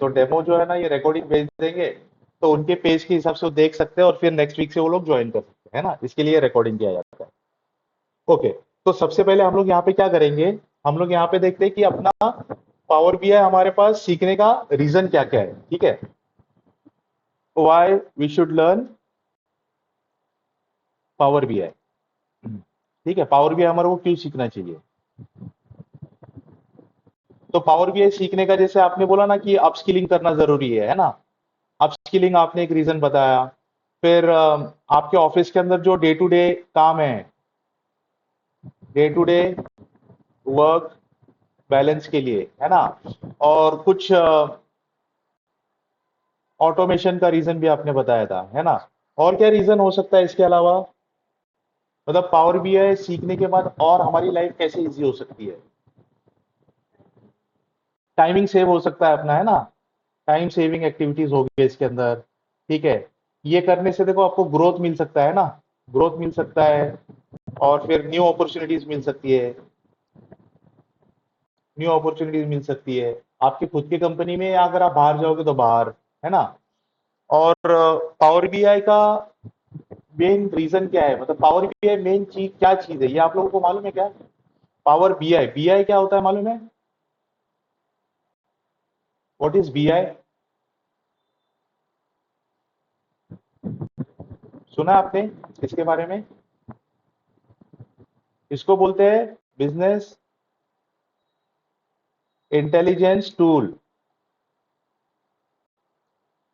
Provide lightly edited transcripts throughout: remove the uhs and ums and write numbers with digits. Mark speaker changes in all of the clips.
Speaker 1: तो डेमो जो है ना, ये रिकॉर्डिंग भेज देंगे, तो उनके पेज के हिसाब से वो देख सकते हैं और फिर नेक्स्ट वीक से वो लोग ज्वाइन कर सकते हैं, है ना। इसके लिए रिकॉर्डिंग किया जाता है। ओके, तो सबसे पहले हम लोग यहाँ पे क्या करेंगे, हम लोग यहाँ पे देखते हैं कि अपना पावर बीआई हमारे पास सीखने का रीजन क्या क्या है, ठीक है। Why we should learn power BI, ठीक है। पावर बीआई हमारे को क्यों सीखना चाहिए। तो पावर बीआई सीखने का, जैसे आपने बोला ना कि अपस्किलिंग करना जरूरी है ना। अपस्किलिंग आपने एक रीजन बताया। फिर आपके ऑफिस के अंदर जो डे टू डे काम है, day to day work balance के लिए, है ना। और कुछ ऑटोमेशन का रीजन भी आपने बताया था, है ना। और क्या रीजन हो सकता है इसके अलावा, मतलब पावर बीआई सीखने के बाद और हमारी लाइफ कैसे इजी हो सकती है। टाइमिंग सेव हो सकता है अपना, है ना। टाइम सेविंग एक्टिविटीज होगी इसके अंदर, ठीक है। ये करने से देखो आपको ग्रोथ मिल सकता है ना, ग्रोथ मिल सकता है। और फिर न्यू अपॉर्चुनिटीज मिल सकती है, न्यू अपॉर्चुनिटीज मिल सकती है आपकी खुद की कंपनी में, या अगर आप बाहर जाओगे तो बाहर, है ना। और पावर बीआई का मेन रीजन क्या है, मतलब पावर बीआई मेन चीज क्या चीज है, ये आप लोगों को मालूम है क्या। पावर बीआई, बीआई क्या होता है मालूम है। व्हाट इज बीआई, सुना आपने इसके बारे में। इसको बोलते हैं business intelligence tool.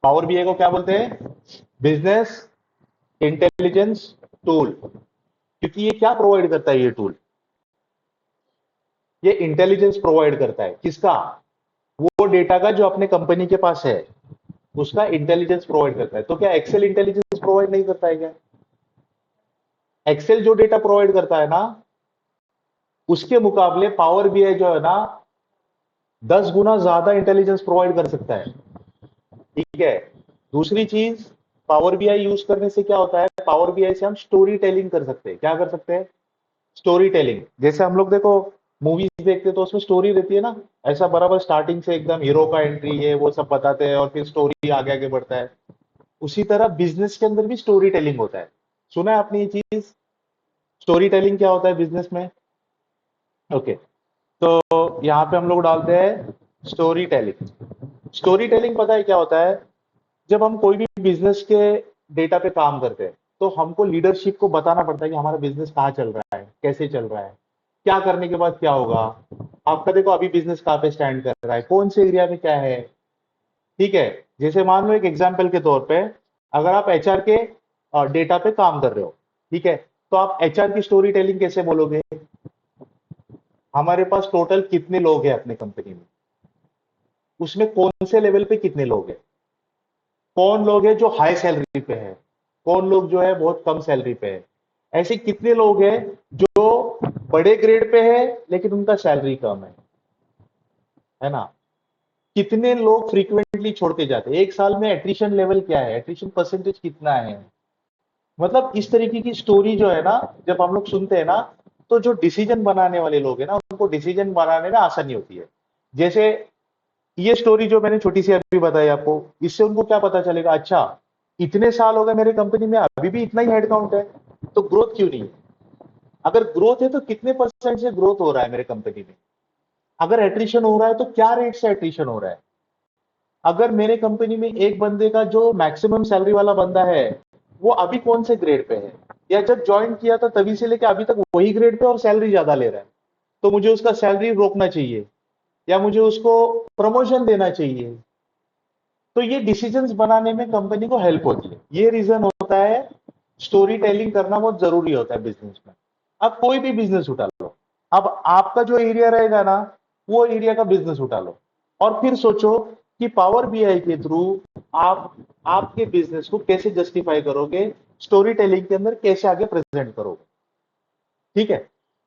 Speaker 1: Power BI को क्या बोलते हैं, बिजनेस इंटेलिजेंस टूल। क्योंकि ये क्या प्रोवाइड करता है ये टूल, ये इंटेलिजेंस प्रोवाइड करता है किसका, वो डेटा का जो अपने कंपनी के पास है, उसका इंटेलिजेंस प्रोवाइड करता है। तो क्या एक्सेल इंटेलिजेंस प्रोवाइड नहीं करता है क्या। एक्सेल जो डेटा प्रोवाइड करता है ना, उसके मुकाबले पावर बीआई जो है ना 10 गुना ज्यादा इंटेलिजेंस प्रोवाइड कर सकता है, ठीक है। दूसरी चीज, पावर बीआई यूज करने से क्या होता है, पावर बीआई से हम स्टोरी टेलिंग कर सकते हैं। क्या कर सकते हैं, स्टोरी टेलिंग। जैसे हम लोग देखो मूवीज देखते हैं तो उसमें स्टोरी रहती है ना, ऐसा बराबर स्टार्टिंग से एकदम हीरो का एंट्री है वो सब बताते हैं और फिर स्टोरी आगे आगे बढ़ता है। उसी तरह बिजनेस के अंदर भी स्टोरी टेलिंग होता है। सुना है आपने ये चीज, स्टोरी टेलिंग क्या होता है बिजनेस में। ओके, तो यहाँ पे हम लोग डालते हैं स्टोरी टेलिंग। स्टोरी टेलिंग पता है क्या होता है, जब हम कोई भी बिजनेस के डेटा पे काम करते हैं तो हमको लीडरशिप को बताना पड़ता है कि हमारा बिजनेस कहाँ चल रहा है, कैसे चल रहा है, क्या करने के बाद क्या होगा। आपका देखो अभी बिजनेस कहाँ पे स्टैंड कर रहा है, कौन से एरिया में क्या है, ठीक है। जैसे मान लो एक एग्जाम्पल के तौर पे, अगर आप एचआर के डेटा पे काम कर रहे हो, ठीक है, तो आप एचआर की स्टोरी टेलिंग कैसे बोलोगे। हमारे पास टोटल कितने लोग हैं अपने कंपनी में, उसमें कौन से लेवल पे कितने लोग हैं, कौन लोग हैं जो हाई सैलरी पे है, कौन लोग जो है बहुत कम सैलरी पे है। ऐसे कितने लोग हैं जो बड़े ग्रेड पे है लेकिन उनका सैलरी कम है ना। कितने लोग फ्रीक्वेंटली छोड़ के जाते हैं, एक साल में एट्रिशन लेवल क्या है, एट्रिशन परसेंटेज कितना है। मतलब इस तरीके की स्टोरी जो है ना, जब हम लोग सुनते हैं ना, तो जो डिसीजन बनाने वाले लोग हैं ना, उनको डिसीजन बनाने में आसानी होती है। जैसे ये स्टोरी जो मैंने छोटी सी अभी बताई आपको, इससे उनको क्या पता चलेगा, अच्छा इतने साल हो गए मेरे कंपनी में अभी भी इतना ही हेडकाउंट है, तो ग्रोथ क्यों नहीं है। अगर ग्रोथ है तो कितने परसेंट से ग्रोथ हो रहा है मेरे कंपनी में। अगर एट्रिशन हो रहा है तो क्या रेट से एट्रिशन हो रहा है। अगर मेरे कंपनी में एक बंदे का जो मैक्सिमम सैलरी वाला बंदा है, वो अभी कौन से ग्रेड पे है, या जब ज्वाइन किया था तभी से लेकर अभी तक वही ग्रेड पे और सैलरी ज्यादा ले रहा है, तो मुझे उसका सैलरी रोकना चाहिए या मुझे उसको प्रमोशन देना चाहिए। तो ये डिसीजंस बनाने में कंपनी को हेल्प होती है, ये रीजन होता है। स्टोरी टेलिंग करना बहुत जरूरी होता है बिजनेस में। अब कोई भी बिजनेस उठा लो, अब आपका जो एरिया रहेगा ना, वो एरिया का बिजनेस उठा लो, और फिर सोचो कि पावर बीआई के थ्रू आप आपके बिजनेस को कैसे जस्टिफाई करोगे, स्टोरी टेलिंग के अंदर कैसे आगे प्रेजेंट करोगे, ठीक है।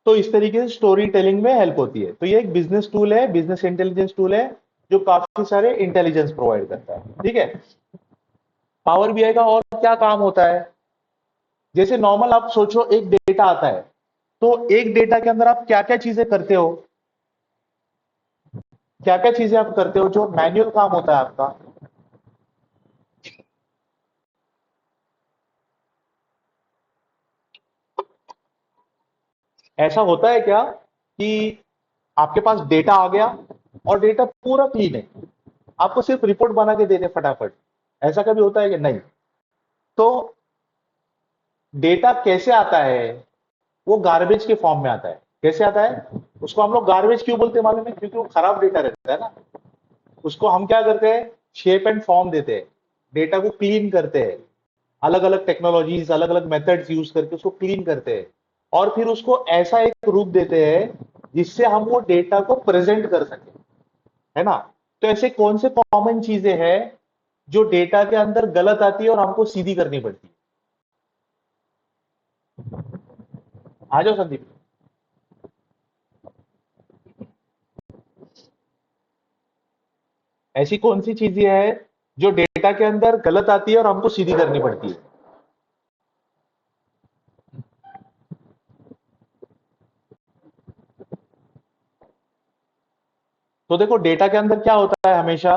Speaker 1: तो इस तरीके से स्टोरी टेलिंग में हेल्प होती है। तो ये एक बिजनेस टूल है, बिजनेस इंटेलिजेंस टूल है, जो काफी सारे इंटेलिजेंस प्रोवाइड करता है, ठीक है। पावर बीआई का और क्या काम होता है, जैसे नॉर्मल आप सोचो एक डेटा आता है, तो एक डेटा के अंदर आप क्या क्या चीजें करते हो। क्या क्या चीजें आप करते हो जो मैन्युअल काम होता है आपका? ऐसा होता है क्या कि आपके पास डेटा आ गया और डेटा पूरा क्लीन है, आपको सिर्फ रिपोर्ट बना के दे दे फटाफट, ऐसा कभी होता है कि नहीं? तो डेटा कैसे आता है? वो गार्बेज के फॉर्म में आता है। कैसे आता है? उसको हम लोग गार्बेज क्यों बोलते हैं मालूम है? क्योंकि वो खराब डेटा रहता है ना। उसको हम क्या करते हैं, शेप एंड फॉर्म देते हैं, डेटा को क्लीन करते हैं, अलग अलग टेक्नोलॉजीज, अलग अलग मेथड्स यूज करके उसको क्लीन करते हैं, और फिर उसको ऐसा एक रूप देते हैं जिससे हम वो डेटा को प्रेजेंट कर सके, है ना? तो ऐसे कौन से कॉमन चीजें हैं जो डेटा के अंदर गलत आती है और हमको सीधी करनी पड़ती है? आ जाओ संदीप। ऐसी कौन सी चीजें हैं जो डेटा के अंदर गलत आती है और हमको सीधी करनी पड़ती है? तो देखो, डेटा के अंदर क्या होता है हमेशा?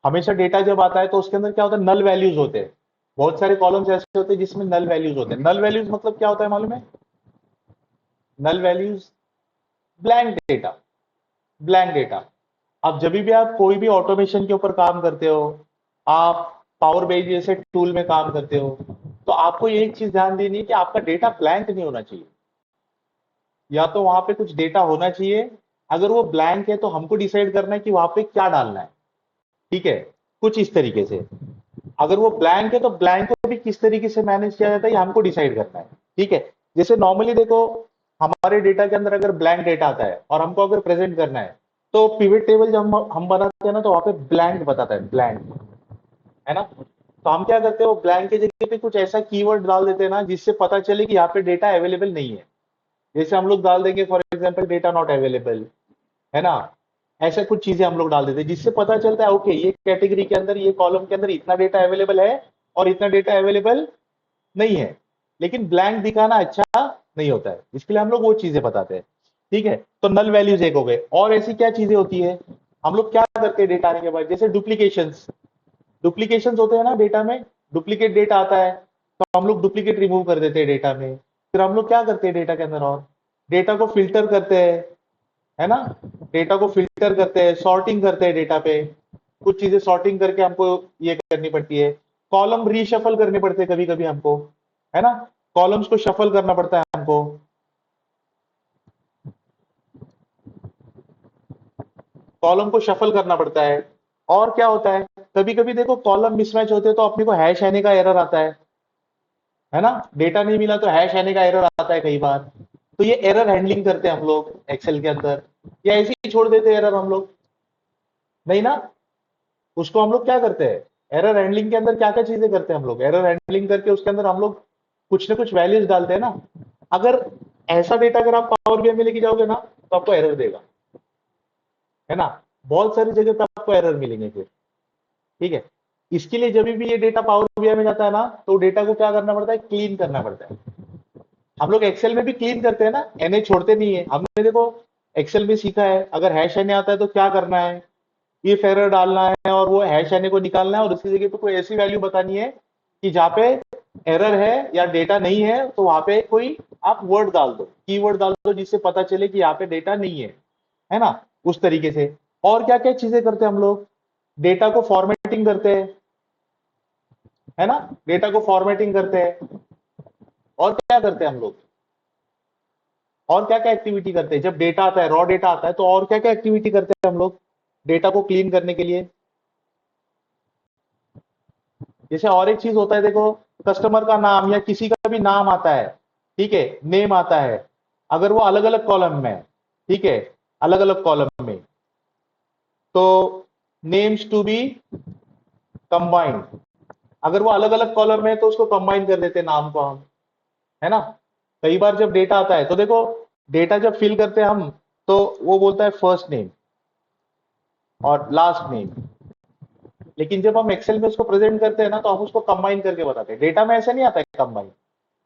Speaker 1: हमेशा डेटा जब आता है तो उसके अंदर क्या होता है, नल वैल्यूज होते हैं। बहुत सारे कॉलम्स ऐसे होते हैं जिसमें नल वैल्यूज होते हैं। नल वैल्यूज मतलब क्या होता है मालूम है? Null values, blank data. Blank data. अब जब भी आप कोई भी ऑटोमेशन के ऊपर काम करते हो, आप पावर बीआई जैसे टूल में काम करते हो, तो आपको ये एक चीज ध्यान देनी है कि आपका डेटा ब्लैंक नहीं होना चाहिए। या तो वहां पे कुछ डेटा होना चाहिए। अगर वो ब्लैंक है तो हमको डिसाइड करना है कि वहां पे क्या डालना है। ठीक है? कुछ इस तरीके से। अगर वो ब्लैंक है तो ब्लैंक को भी किस तरीके से मैनेज किया जाता है ये हमको डिसाइड करना है। ठीक है? जैसे नॉर्मली देखो, हमारे डेटा के अंदर अगर ब्लैंक डेटा आता है और हमको अगर प्रेजेंट करना है, तो पिवट टेबल जब हम बनाते हैं ना, तो वहां पे ब्लैंक बताता है, ब्लैंक, है ना? तो हम क्या करते हैं, वो ब्लैंक की जगह पे कुछ ऐसा कीवर्ड डाल देते हैं ना जिससे पता चले कि यहाँ पे डेटा अवेलेबल नहीं है। जैसे हम लोग डाल देंगे for example data not available, है ना? ऐसा कुछ चीजें हम लोग डाल देते हैं जिससे पता चलता है ओके, ये कैटेगरी के अंदर, ये कॉलम के अंदर इतना डेटा अवेलेबल है और इतना डेटा अवेलेबल नहीं है। लेकिन ब्लैंक दिखाना अच्छा नहीं होता है, इसके लिए हम लोग वो चीजें बताते हैं। ठीक है? तो नल वैल्यूज एक हो गए। और ऐसी क्या चीजें होती है, हम लोग क्या करते हैं डेटा आने के बाद? जैसे डुप्लीकेशंस। डुप्लीकेशंस होते हैं ना डेटा में। डुप्लीकेट डेटा आता है तो हम लोग डुप्लीकेट रिमूव कर देते हैं डेटा में। फिर हम लोग क्या करते हैं डेटा के अंदर, और डेटा को फिल्टर करते हैं, है ना? डेटा को फिल्टर करते हैं, सॉर्टिंग करते हैं डेटा पे। कुछ चीजें सॉर्टिंग करके हमको ये करनी पड़ती है। कॉलम रीशफल करने पड़ते हैं कभी कभी हमको, है ना? कॉलम्स को शफल करना पड़ता है हमको। कॉलम को शफल करना पड़ता है। और क्या होता है, कभी कभी देखो कॉलम मिसमैच होते हैं तो अपने को हैश आने का एरर आता है ना? डेटा नहीं मिला तो हैश आने का एरर आता है कई बार। तो ये एरर हैंडलिंग करते हैं हम लोग एक्सेल के अंदर, या ऐसे ही छोड़ देते हैं एरर हम लोग? नहीं ना। उसको हम लोग क्या करते हैं, एरर हैंडलिंग के अंदर क्या क्या चीजें करते हैं हम लोग? एरर हैंडलिंग करके उसके अंदर हम लोग कुछ ना कुछ वैल्यूज डालते हैं ना। अगर ऐसा डेटा अगर आप पावर बीआई में लेके जाओगे ना, तो आपको एरर देगा, है ना? बहुत सारी जगह पे आपको एरर मिलेंगे फिर। ठीक है? इसके लिए जब भी ये डेटा पावर बीआई में जाता है ना, तो डेटा को क्या करना पड़ता है, क्लीन करना पड़ता है। हम लोग एक्सेल में भी क्लीन करते हैं ना, एनए छोड़ते नहीं है हमने। देखो, एक्सेल में सीखा है, अगर हैश एनए आता है तो क्या करना है, ये फेरर डालना है और वो हैश एनए को निकालना है, और उसकी जगह पे कोई ऐसी वैल्यू बतानी है कि जहां पे एरर है या डेटा नहीं है, तो वहां पे कोई आप वर्ड डाल दो, कीवर्ड डाल दो, जिससे पता चले कि यहाँ पे डेटा नहीं है ना? उस तरीके से। और क्या क्या चीजें करते हैं हम लोग, डेटा को फॉर्मेटिंग करते हैं, है ना? डेटा को फॉर्मेटिंग करते हैं। और क्या करते हैं हम लोग, और क्या क्या एक्टिविटी करते हैं जब डेटा आता है, रॉ डेटा आता है, तो और क्या क्या एक्टिविटी करते हैं हम लोग डेटा को क्लीन करने के लिए? जैसे और एक चीज होता है, देखो, कस्टमर का नाम या किसी का भी नाम आता है, ठीक है, नेम आता है, अगर वो अलग अलग कॉलम में है, ठीक है, अलग अलग कॉलम में, तो नेम्स टू बी कंबाइंड। अगर वो अलग अलग कॉलम में है तो उसको कंबाइन कर देते हैं नाम को हम, है ना? कई बार जब डेटा आता है तो देखो, डेटा जब फिल करते हैं हम, तो वो बोलता है फर्स्ट नेम और लास्ट नेम। लेकिन जब हम एक्सेल में उसको प्रेजेंट करते हैं ना, तो हम उसको कंबाइन करके बताते हैं। डेटा में ऐसा नहीं आता है कंबाइन।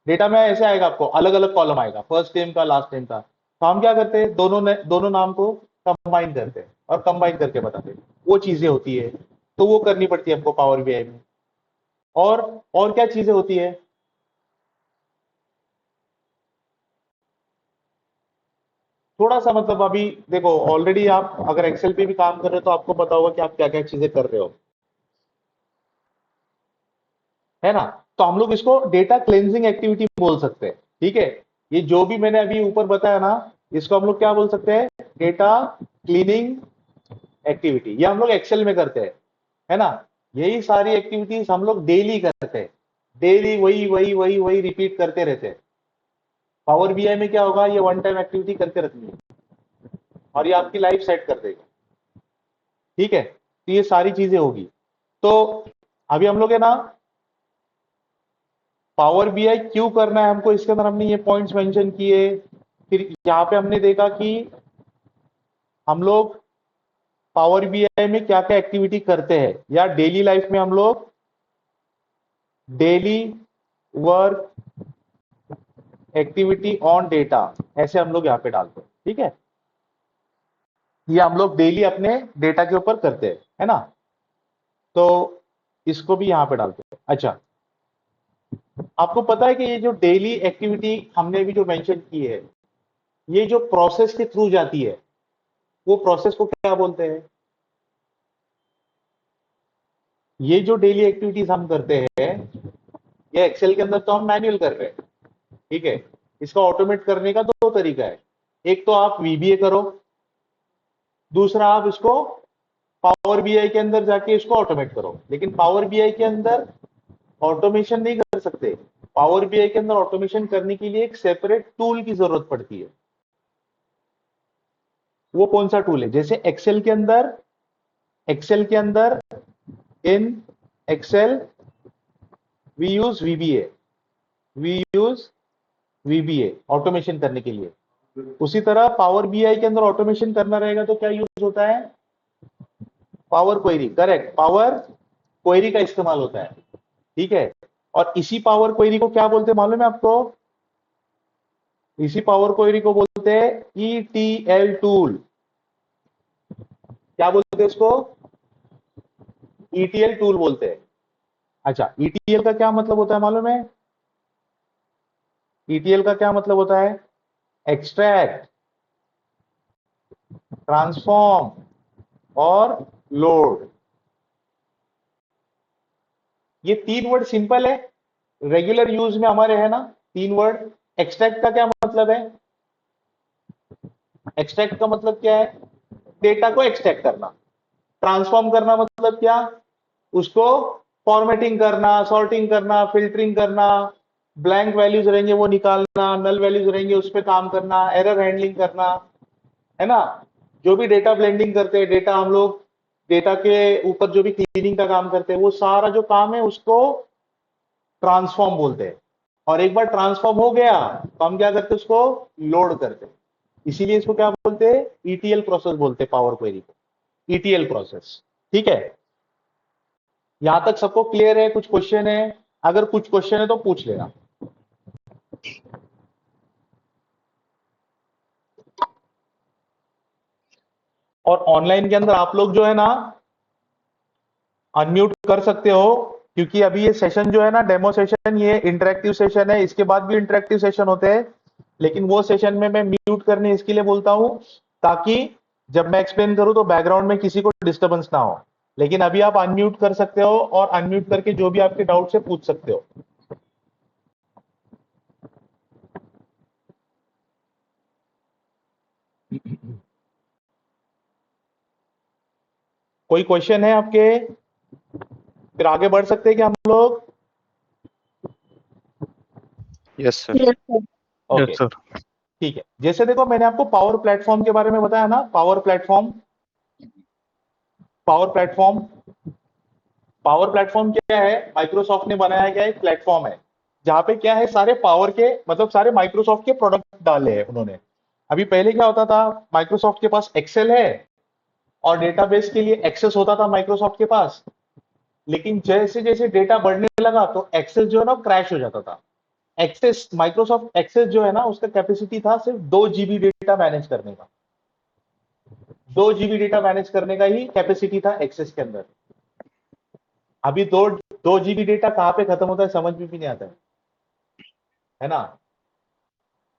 Speaker 1: डेटा में ऐसे आएगा, आपको अलग अलग कॉलम आएगा, फर्स्ट नेम का, लास्ट नेम का। तो हम क्या करते हैं, दोनों नाम को कंबाइन करते हैं और कंबाइन करके बताते हैं, वो चीजें होती है, तो वो करनी पड़ती है हमको पावर बीआई में। और क्या चीजें होती है? थोड़ा सा मतलब अभी देखो, ऑलरेडी आप अगर एक्सेल पे भी काम कर रहे हो तो आपको पता होगा कि आप क्या क्या चीजें कर रहे हो, है ना? तो हम लोग इसको डेटा क्लेंजिंग एक्टिविटी बोल सकते हैं, ठीक है? ये जो भी मैंने अभी ऊपर बताया ना, इसको हम लोग क्या बोल सकते हैं? Data cleaning activity. ये हम लोग एक्सेल में करते हैं, है ना? यही सारी एक्टिविटीज हम लोग डेली करते हैं, डेली वही वही वही वही रिपीट करते रहते हैं। पावर बीआई में क्या होगा, ये वन टाइम एक्टिविटी करके रखनी है और ये आपकी लाइफ सेट कर देगा, ठीक है? तो ये सारी चीजें होगी। तो अभी हम लोग है ना, पावर बीआई क्यों करना है हमको, इसके अंदर हमने ये पॉइंट्स मेंशन किए। फिर यहाँ पे हमने देखा कि हम लोग पावर बीआई में क्या क्या एक्टिविटी करते हैं, या डेली लाइफ में हम लोग daily work activity on data, ऐसे हम लोग यहाँ पे डालते हैं, ठीक है? ये हम लोग डेली अपने डेटा के ऊपर करते हैं, है ना? तो इसको भी यहाँ पे डालते हैं। अच्छा, आपको पता है कि ये जो डेली एक्टिविटी हमने भी जो मेंशन की है, ये जो प्रोसेस के थ्रू जाती है, वो प्रोसेस को क्या बोलते हैं? ये जो डेली एक्टिविटीज हम करते हैं, ये एक्सेल के अंदर तो हम मैन्युअल कर रहे हैं, ठीक है? इसका ऑटोमेट करने का दो तरीका है। एक तो आप वीबीए करो, दूसरा आप इसको पावर बीआई के अंदर जाके इसको ऑटोमेट करो। लेकिन पावर बीआई के अंदर ऑटोमेशन नहीं कर सकते। पावर बीआई के अंदर ऑटोमेशन करने के लिए एक सेपरेट टूल की जरूरत पड़ती है। वो कौन सा टूल है? जैसे एक्सेल के अंदर in Excel we use VBA, automation करने के लिए। उसी तरह पावर बीआई के अंदर ऑटोमेशन करना रहेगा तो क्या यूज होता है? Power query, correct, power query का इस्तेमाल होता है, ठीक है? और इसी पावर क्वेरी को क्या बोलते हैं मालूम है आपको? इसी पावर क्वेरी को बोलते हैं ईटीएल टूल। क्या बोलते हैं इसको? ईटीएल टूल बोलते हैं। अच्छा, ईटीएल का क्या मतलब होता है मालूम है? ईटीएल का क्या मतलब होता है? एक्सट्रैक्ट, ट्रांसफॉर्म और लोड। ये तीन वर्ड सिंपल है, रेगुलर यूज में हमारे है ना, तीन वर्ड। एक्सट्रैक्ट का क्या मतलब है? एक्सट्रैक्ट का मतलब क्या है? डेटा को एक्सट्रैक्ट करना। ट्रांसफॉर्म करना मतलब क्या? उसको फॉर्मेटिंग करना, सॉर्टिंग करना, फिल्टरिंग करना, ब्लैंक वैल्यूज रहेंगे वो निकालना, नल वैल्यूज रहेंगे उस पर काम करना, एरर हैंडलिंग करना, है ना? जो भी डेटा ब्लेंडिंग करते हैं, डेटा हम लोग डेटा के ऊपर जो भी क्लीनिंग का काम करते हैं, वो सारा जो काम है उसको ट्रांसफॉर्म बोलते हैं। और एक बार ट्रांसफॉर्म हो गया तो हम क्या करते हैं? उसको लोड करते हैं। इसीलिए इसको क्या बोलते हैं? ईटीएल प्रोसेस बोलते हैं पावर क्वेरी को, ईटीएल प्रोसेस, ठीक है? यहां तक सबको क्लियर है? कुछ क्वेश्चन है? अगर कुछ क्वेश्चन है तो पूछ लेना। और ऑनलाइन के अंदर आप लोग जो है ना, अनम्यूट कर सकते हो, क्योंकि अभी ये सेशन जो है ना, डेमो सेशन, ये इंटरेक्टिव सेशन है। इसके बाद भी इंटरेक्टिव सेशन होते हैं, लेकिन वो सेशन में मैं म्यूट करने इसके लिए बोलता हूं, ताकि जब मैं एक्सप्लेन करूं तो बैकग्राउंड में किसी को डिस्टर्बेंस ना हो। लेकिन अभी आप अनम्यूट कर सकते हो और अनम्यूट करके जो भी आपके डाउट है पूछ सकते हो। कोई क्वेश्चन है आपके? फिर आगे बढ़ सकते हैं कि हम लोग?
Speaker 2: Yes sir.
Speaker 1: ओके, ठीक है। जैसे देखो, मैंने आपको पावर प्लेटफॉर्म के बारे में बताया ना, power platform. Power platform power platform क्या है? माइक्रोसॉफ्ट ने बनाया गया एक प्लेटफॉर्म है, जहां पे क्या है, सारे पावर के मतलब सारे माइक्रोसॉफ्ट के प्रोडक्ट डाले हैं उन्होंने। अभी पहले क्या होता था, माइक्रोसॉफ्ट के पास एक्सेल है और डेटाबेस के लिए एक्सेस होता था माइक्रोसॉफ्ट के पास। लेकिन जैसे जैसे डेटा बढ़ने लगा तो एक्सेस जो है ना क्रैश हो जाता था। एक्सेस, माइक्रोसॉफ्ट एक्सेस जो है ना, उसका कैपेसिटी था सिर्फ 2 GB डेटा मैनेज करने का। 2 GB डेटा मैनेज करने का ही कैपेसिटी था एक्सेस के अंदर। अभी 2 GB डेटा कहां पे खत्म होता है समझ में भी नहीं आता है ना।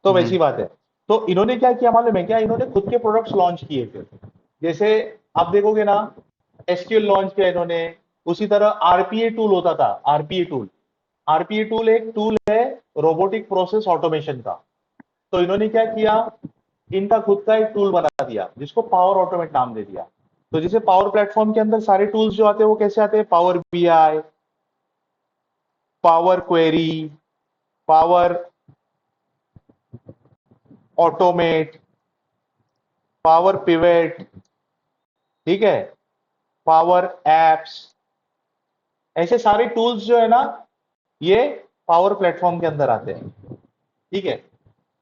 Speaker 1: तो वैसी बात है। तो इन्होंने क्या किया मालूम है क्या, इन्होंने खुद के प्रोडक्ट्स लॉन्च किए थे। जैसे आप देखोगे ना, एसक्यूएल लॉन्च किया इन्होंने। उसी तरह आरपीए टूल होता था, आरपीए टूल। आरपीए टूल एक टूल है रोबोटिक प्रोसेस ऑटोमेशन का। तो इन्होंने क्या किया, इनका खुद का एक टूल बना दिया जिसको पावर ऑटोमेट नाम दे दिया। तो जैसे पावर प्लेटफॉर्म के अंदर सारे टूल्स जो आते हैं वो कैसे आते हैं, power BI, power query, power automate, power pivot, ठीक है, पावर एप्स, ऐसे सारे टूल्स जो है ना ये पावर प्लेटफॉर्म के अंदर आते हैं। ठीक है,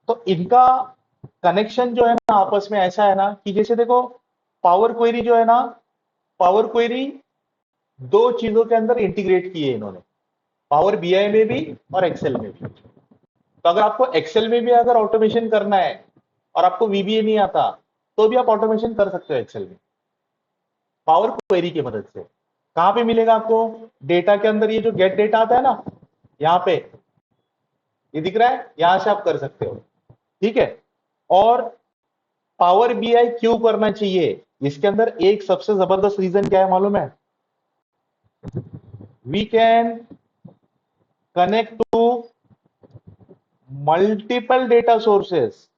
Speaker 1: तो इनका कनेक्शन जो है ना आपस में ऐसा है ना कि जैसे देखो, पावर क्वेरी जो है ना, पावर क्वेरी दो चीजों के अंदर इंटीग्रेट की है इन्होंने, पावर बीआई में भी और एक्सेल में भी। तो अगर आपको एक्सेल में भी अगर ऑटोमेशन करना है और आपको वीबीए नहीं आता तो भी आप ऑटोमेशन कर सकते हो एक्सेल में पावर क्वेरी की मदद से। कहां पे मिलेगा आपको, डेटा के अंदर ये जो गेट डेटा आता है ना, यहां पे ये दिख रहा है, यहां से आप कर सकते हो। ठीक है, और पावर बीआई क्यों करना चाहिए, इसके अंदर एक सबसे जबरदस्त रीजन क्या है मालूम है, we can connect to multiple data sources.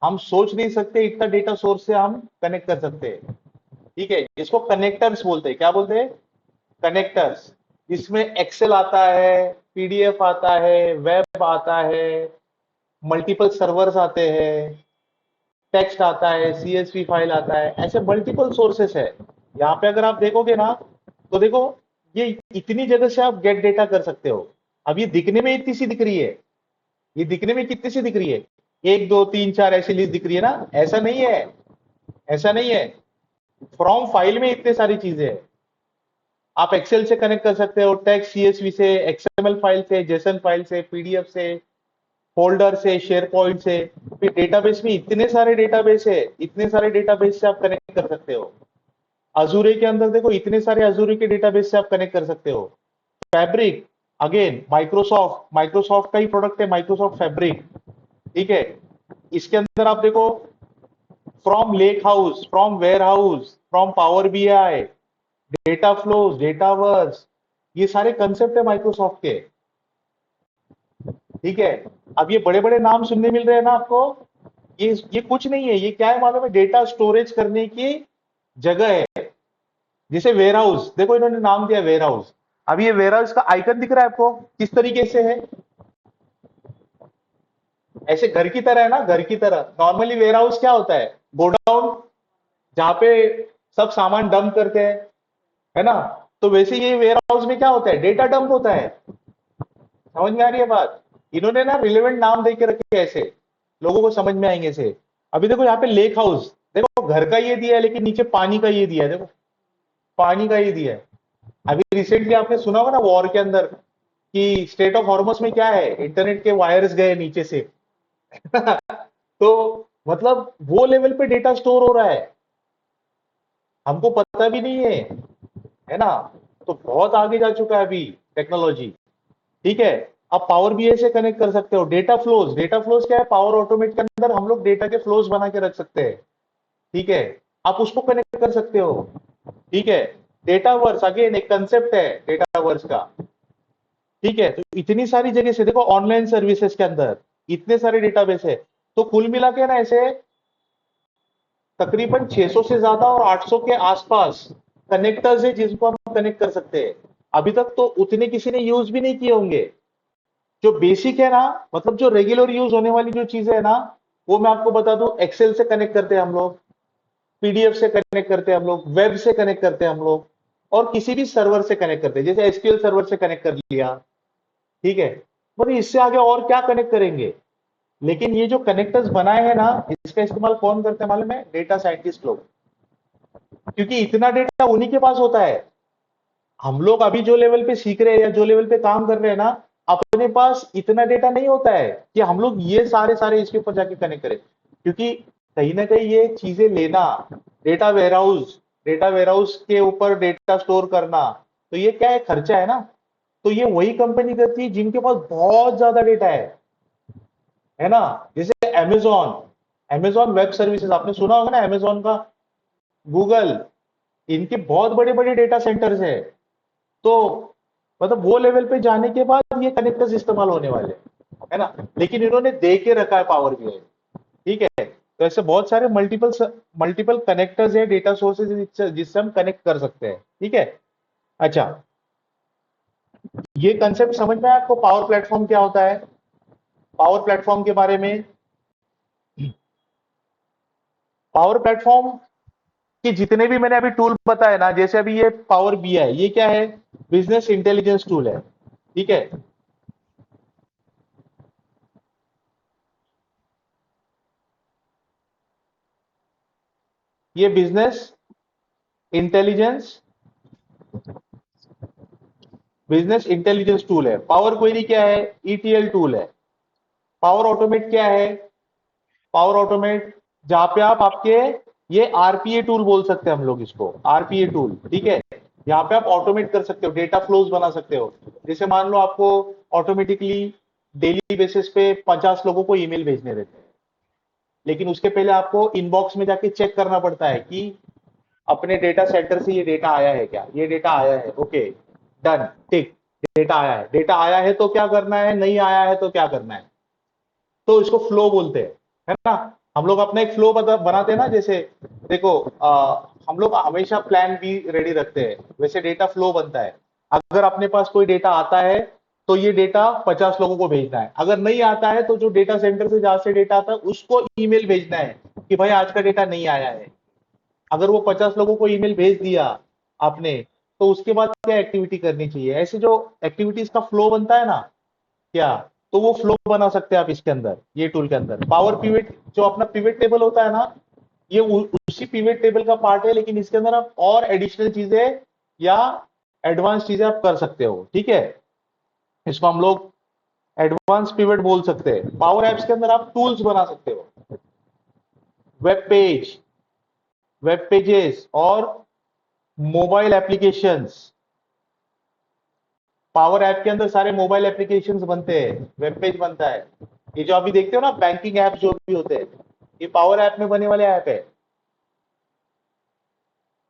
Speaker 1: हम सोच नहीं सकते इतना डेटा सोर्स से हम कनेक्ट कर सकते हैं। ठीक है, इसको कनेक्टर्स बोलते हैं, क्या बोलते हैं, कनेक्टर्स। इसमें एक्सेल आता है, पीडीएफ आता है, वेब आता है, मल्टीपल सर्वर्स आते हैं, टेक्स्ट आता है, सीएसवी फाइल आता है, ऐसे मल्टीपल सोर्सेस है। यहाँ पे अगर आप देखोगे ना तो देखो, ये इतनी जगह से आप गेट डेटा कर सकते हो। अब ये दिखने में इतनी सी दिख रही है, ये दिखने में कितनी सी दिख रही है, 1 2 3 4 ऐसी लिस्ट दिख रही है ना, ऐसा नहीं है, ऐसा नहीं है। फ्रॉम फाइल में इतने सारी चीजें हैं। आप एक्सेल से कनेक्ट कर सकते हो, टेक्स्ट सीएसवी से, एक्सएमएल फाइल से, जेसन फाइल से, पीडीएफ से, फोल्डर से, शेयर पॉइंट से। फिर डेटाबेस में इतने सारे डेटाबेस है, इतने सारे डेटाबेस से आप कनेक्ट कर सकते हो। अजूरे के अंदर देखो, इतने सारे अजूरे के डेटाबेस से आप कनेक्ट कर सकते हो। फैब्रिक, अगेन माइक्रोसॉफ्ट, माइक्रोसॉफ्ट का ही प्रोडक्ट है माइक्रोसॉफ्ट फैब्रिक। ठीक है, इसके अंदर आप देखो, from lakehouse, from warehouse, from power BI, data flows, data verse, ये सारे कंसेप्ट है माइक्रोसॉफ्ट के। ठीक है, अब ये बड़े बड़े नाम सुनने मिल रहे हैं ना आपको, ये कुछ नहीं है, ये क्या है मालूम है, डेटा स्टोरेज करने की जगह है। जैसे वेयर हाउस, देखो इन्होंने नाम दिया वेयर हाउस। अब ये वेयर हाउस का आइकन दिख रहा है आपको किस तरीके से है, ऐसे घर की तरह है ना, घर की तरह। नॉर्मली वेयर हाउस क्या होता है, गोडाउन, जहां पे सब सामान डंप करते हैं, है ना। तो वैसे ये वेयर हाउस में क्या होता है, डेटा डंप होता है। समझ में आ रही है बात, इन्होंने ना रिलेवेंट नाम दे के रखे हैं ऐसे, लोगों को समझ में आएंगे से। अभी देखो यहाँ पे लेक हाउस, देखो घर का ये दिया है लेकिन नीचे पानी का ये दिया है, देखो पानी का ये दिया है। अभी रिसेंटली आपने सुना होगा ना वॉर के अंदर कि स्टेट ऑफ हॉर्मस में क्या है, इंटरनेट के वायर्स गए नीचे से। तो मतलब वो लेवल पे डेटा स्टोर हो रहा है, हमको पता भी नहीं है ना। तो बहुत आगे जा चुका है अभी टेक्नोलॉजी। ठीक है, आप पावर बीआई से कनेक्ट कर सकते हो। डेटा फ्लोज, डेटा फ्लोज क्या है, पावर ऑटोमेट के अंदर हम लोग डेटा के फ्लोज बना के रख सकते हैं। ठीक है, आप उसको कनेक्ट कर सकते हो। ठीक है, डेटा वर्स अगेन एक कंसेप्ट है डेटा वर्स का। ठीक है, तो इतनी सारी जगह से देखो, ऑनलाइन सर्विसेज के अंदर इतने सारे डेटाबेस है। तो कुल मिला के ना ऐसे तकरीबन 600 से ज्यादा और 800 के आसपास कनेक्टर्स है जिनको हम कनेक्ट कर सकते हैं। अभी तक तो उतने किसी ने यूज भी नहीं किए होंगे। जो बेसिक है ना, मतलब जो रेगुलर यूज होने वाली जो चीजें है ना, वो मैं आपको बता दूं, एक्सेल से कनेक्ट करते हैं हम लोग, पीडीएफ से कनेक्ट करते हैं हम लोग, वेब से कनेक्ट करते हैं हम लोग, और किसी भी सर्वर से कनेक्ट करते हैं, जैसे एसक्यूएल सर्वर से कनेक्ट कर लिया। ठीक है, मतलब इससे आगे और क्या कनेक्ट करेंगे। लेकिन ये जो कनेक्टर्स बनाए हैं ना, इसका इस्तेमाल कौन करते हैं मालूम है, डेटा साइंटिस्ट लोग। क्योंकि इतना डेटा उन्हीं के पास होता है। हम लोग अभी जो लेवल पे सीख रहे हैं या जो लेवल पे काम कर रहे हैं ना, अपने पास इतना डेटा नहीं होता है कि हम लोग ये सारे सारे इसके ऊपर जाके कनेक्ट करें। क्योंकि कहीं ना कहीं ये चीजें लेना, डेटा वेयरहाउस के ऊपर डेटा स्टोर करना, तो ये क्या है, खर्चा है ना। तो ये वही कंपनी करती है जिनके पास बहुत ज्यादा डेटा है ना। जैसे अमेजोन, अमेजोन वेब सर्विसेज आपने सुना होगा ना, अमेजोन का, गूगल, इनके बहुत बड़े बड़े डेटा सेंटर्स है। तो मतलब वो लेवल पे जाने के बाद ये कनेक्टर्स इस्तेमाल होने वाले है ना। लेकिन इन्होंने दे के रखा है पावर बीआई, ठीक है। तो ऐसे बहुत सारे मल्टीपल मल्टीपल कनेक्टर्स है, डेटा सोर्सेज जिससे हम कनेक्ट कर सकते हैं, ठीक है। अच्छा, ये कंसेप्ट समझ में आया आपको, पावर प्लेटफॉर्म क्या होता है, पावर प्लेटफॉर्म के बारे में। पावर प्लेटफॉर्म के जितने भी मैंने अभी टूल बताए ना, जैसे अभी ये पावर बीआई, ये क्या है, बिजनेस इंटेलिजेंस टूल है, ठीक है। ये इंटेलिजेंस बिजनेस इंटेलिजेंस टूल है। पावर क्वेरी क्या है, ईटीएल टूल है। पावर ऑटोमेट क्या है, पावर ऑटोमेट जहां पे आप आपके, ये आरपीए टूल बोल सकते हैं हम लोग इसको, आरपीए टूल, ठीक है। यहाँ पे आप ऑटोमेट कर सकते हो, डेटा फ्लोज बना सकते हो। जैसे मान लो आपको ऑटोमेटिकली डेली बेसिस पे 50 लोगों को ईमेल भेजने रहते हैं, लेकिन उसके पहले आपको इनबॉक्स में जाके चेक करना पड़ता है कि अपने डेटा सेंटर से ये डेटा आया है क्या, ये डेटा आया है, ओके, डन, ठीक, डेटा आया है, डेटा आया है तो क्या करना है, नहीं आया है तो क्या करना है। तो इसको फ्लो बोलते हैं, है ना। हम लोग अपना एक फ्लो बनाते हैं ना, जैसे देखो, हम लोग हमेशा प्लान बी रेडी रखते हैं, वैसे डेटा फ्लो बनता है। अगर अपने पास कोई डेटा आता है तो ये डेटा 50 लोगों को भेजना है, अगर नहीं आता है तो जो डेटा सेंटर से जहां से डेटा आता है उसको ईमेल भेजना है कि भाई आज का डेटा नहीं आया है। अगर वो 50 लोगों को ईमेल भेज दिया आपने, तो उसके बाद क्या एक्टिविटी करनी चाहिए, ऐसे जो एक्टिविटीज का फ्लो बनता है ना, क्या, तो वो फ्लो बना सकते हैं आप इसके अंदर, ये टूल के अंदर। पावर पिवट, जो अपना पिवट टेबल होता है ना, ये उसी पिवट टेबल का पार्ट है, लेकिन इसके अंदर आप और एडिशनल चीजें या एडवांस चीजें आप कर सकते हो, ठीक है। इसको हम लोग एडवांस पिवट बोल सकते हैं। पावर एप्स के अंदर आप टूल्स बना सकते हो, वेब पेज, वेब पेजेस और मोबाइल एप्लीकेशंस। पावर ऐप के अंदर सारे मोबाइल एप्लीकेशंस बनते हैं, वेब पेज बनता है। ये जो अभी देखते हो ना बैंकिंग ऐप जो भी होते हैं, ये पावर ऐप में बने वाले ऐप है।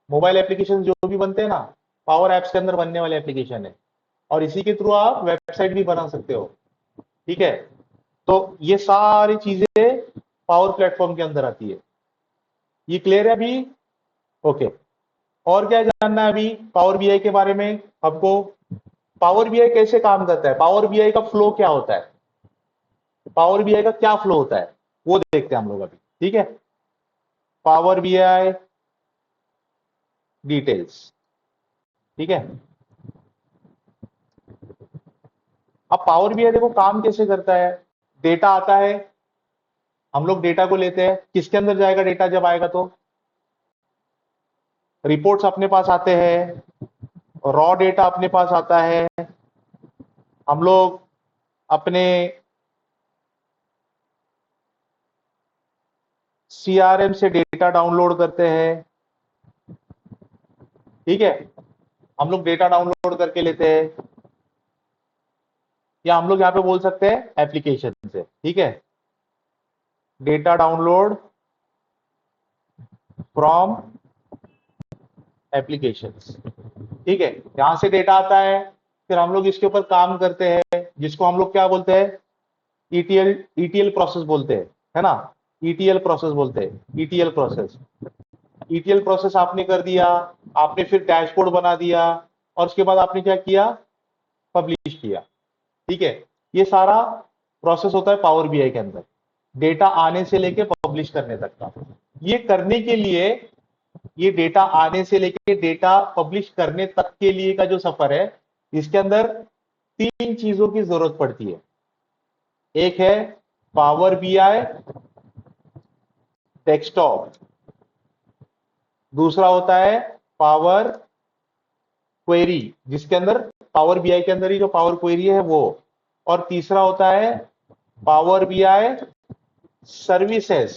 Speaker 1: मोबाइल एप्लीकेशन जो भी बनते हैं ना, पावर ऐप्स के अंदर बनने वाले एप्लीकेशन है। और इसी के थ्रू आप वेबसाइट भी बना सकते हो, ठीक है। तो ये सारी चीजें पावर प्लेटफॉर्म के अंदर आती है। ये क्लियर है अभी, ओके। और क्या जानना है अभी पावर बीआई के बारे में आपको, पावर बीआई कैसे काम करता है, पावर बीआई का फ्लो क्या होता है, पावर बीआई का क्या फ्लो होता है, वो देखते हैं हम लोग अभी, ठीक है। पावर बीआई डिटेल्स, ठीक है। अब पावर बीआई देखो काम कैसे करता है, डेटा आता है, हम लोग डेटा को लेते हैं, किसके अंदर जाएगा डेटा जब आएगा तो, रिपोर्ट्स अपने पास आते हैं, रॉ डेटा अपने पास आता है, हम लोग अपने सीआरएम से डेटा डाउनलोड करते हैं, ठीक है। हम लोग डेटा डाउनलोड करके लेते हैं, या हम लोग यहां पे बोल सकते हैं एप्लीकेशन से, ठीक है। डेटा डाउनलोड फ्रॉम एप्लीकेशंस, ठीक है। यहां से डेटा आता है, फिर हम लोग इसके ऊपर काम करते हैं, जिसको हम लोग क्या बोलते हैं, ईटीएल, ईटीएल प्रोसेस बोलते हैं, है ना। ईटीएल प्रोसेस बोलते हैं, ईटीएल प्रोसेस। ईटीएल प्रोसेस आपने कर दिया, आपने फिर डैशबोर्ड बना दिया, और उसके बाद आपने क्या किया, पब्लिश किया, ठीक है। ये सारा प्रोसेस होता है पावर बीआई के अंदर, डेटा आने से लेके पब्लिश करने तक का। ये करने के लिए, ये डेटा आने से लेके डेटा पब्लिश करने तक के लिए का जो सफर है, इसके अंदर तीन चीजों की जरूरत पड़ती है। एक है पावर बीआई डेस्कटॉप, दूसरा होता है पावर क्वेरी, जिसके अंदर पावर बीआई के अंदर ही जो पावर क्वेरी है वो, और तीसरा होता है पावर बीआई सर्विसेज,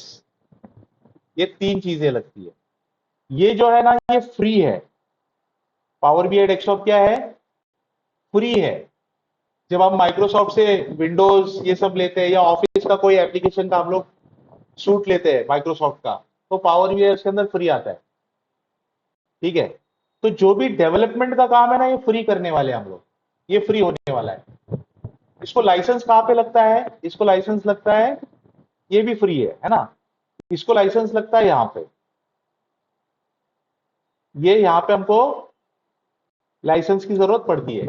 Speaker 1: ये 3 चीजें लगती है। ये जो है ना ये फ्री है। पावर बीआई डेस्कटॉप क्या है? फ्री है। जब आप माइक्रोसॉफ्ट से विंडोज ये सब लेते हैं या ऑफिस का कोई एप्लीकेशन का हम लोग सूट लेते हैं माइक्रोसॉफ्ट का, तो पावर बीआई उसके अंदर फ्री आता है। ठीक है, तो जो भी डेवलपमेंट का काम है ना ये फ्री करने वाले हैं हम लोग, ये फ्री होने वाला है। इसको लाइसेंस कहां पे लगता है? इसको लाइसेंस लगता है, ये भी फ्री है ना। इसको लाइसेंस लगता है यहां पे, ये यहां पे हमको लाइसेंस की जरूरत पड़ती है,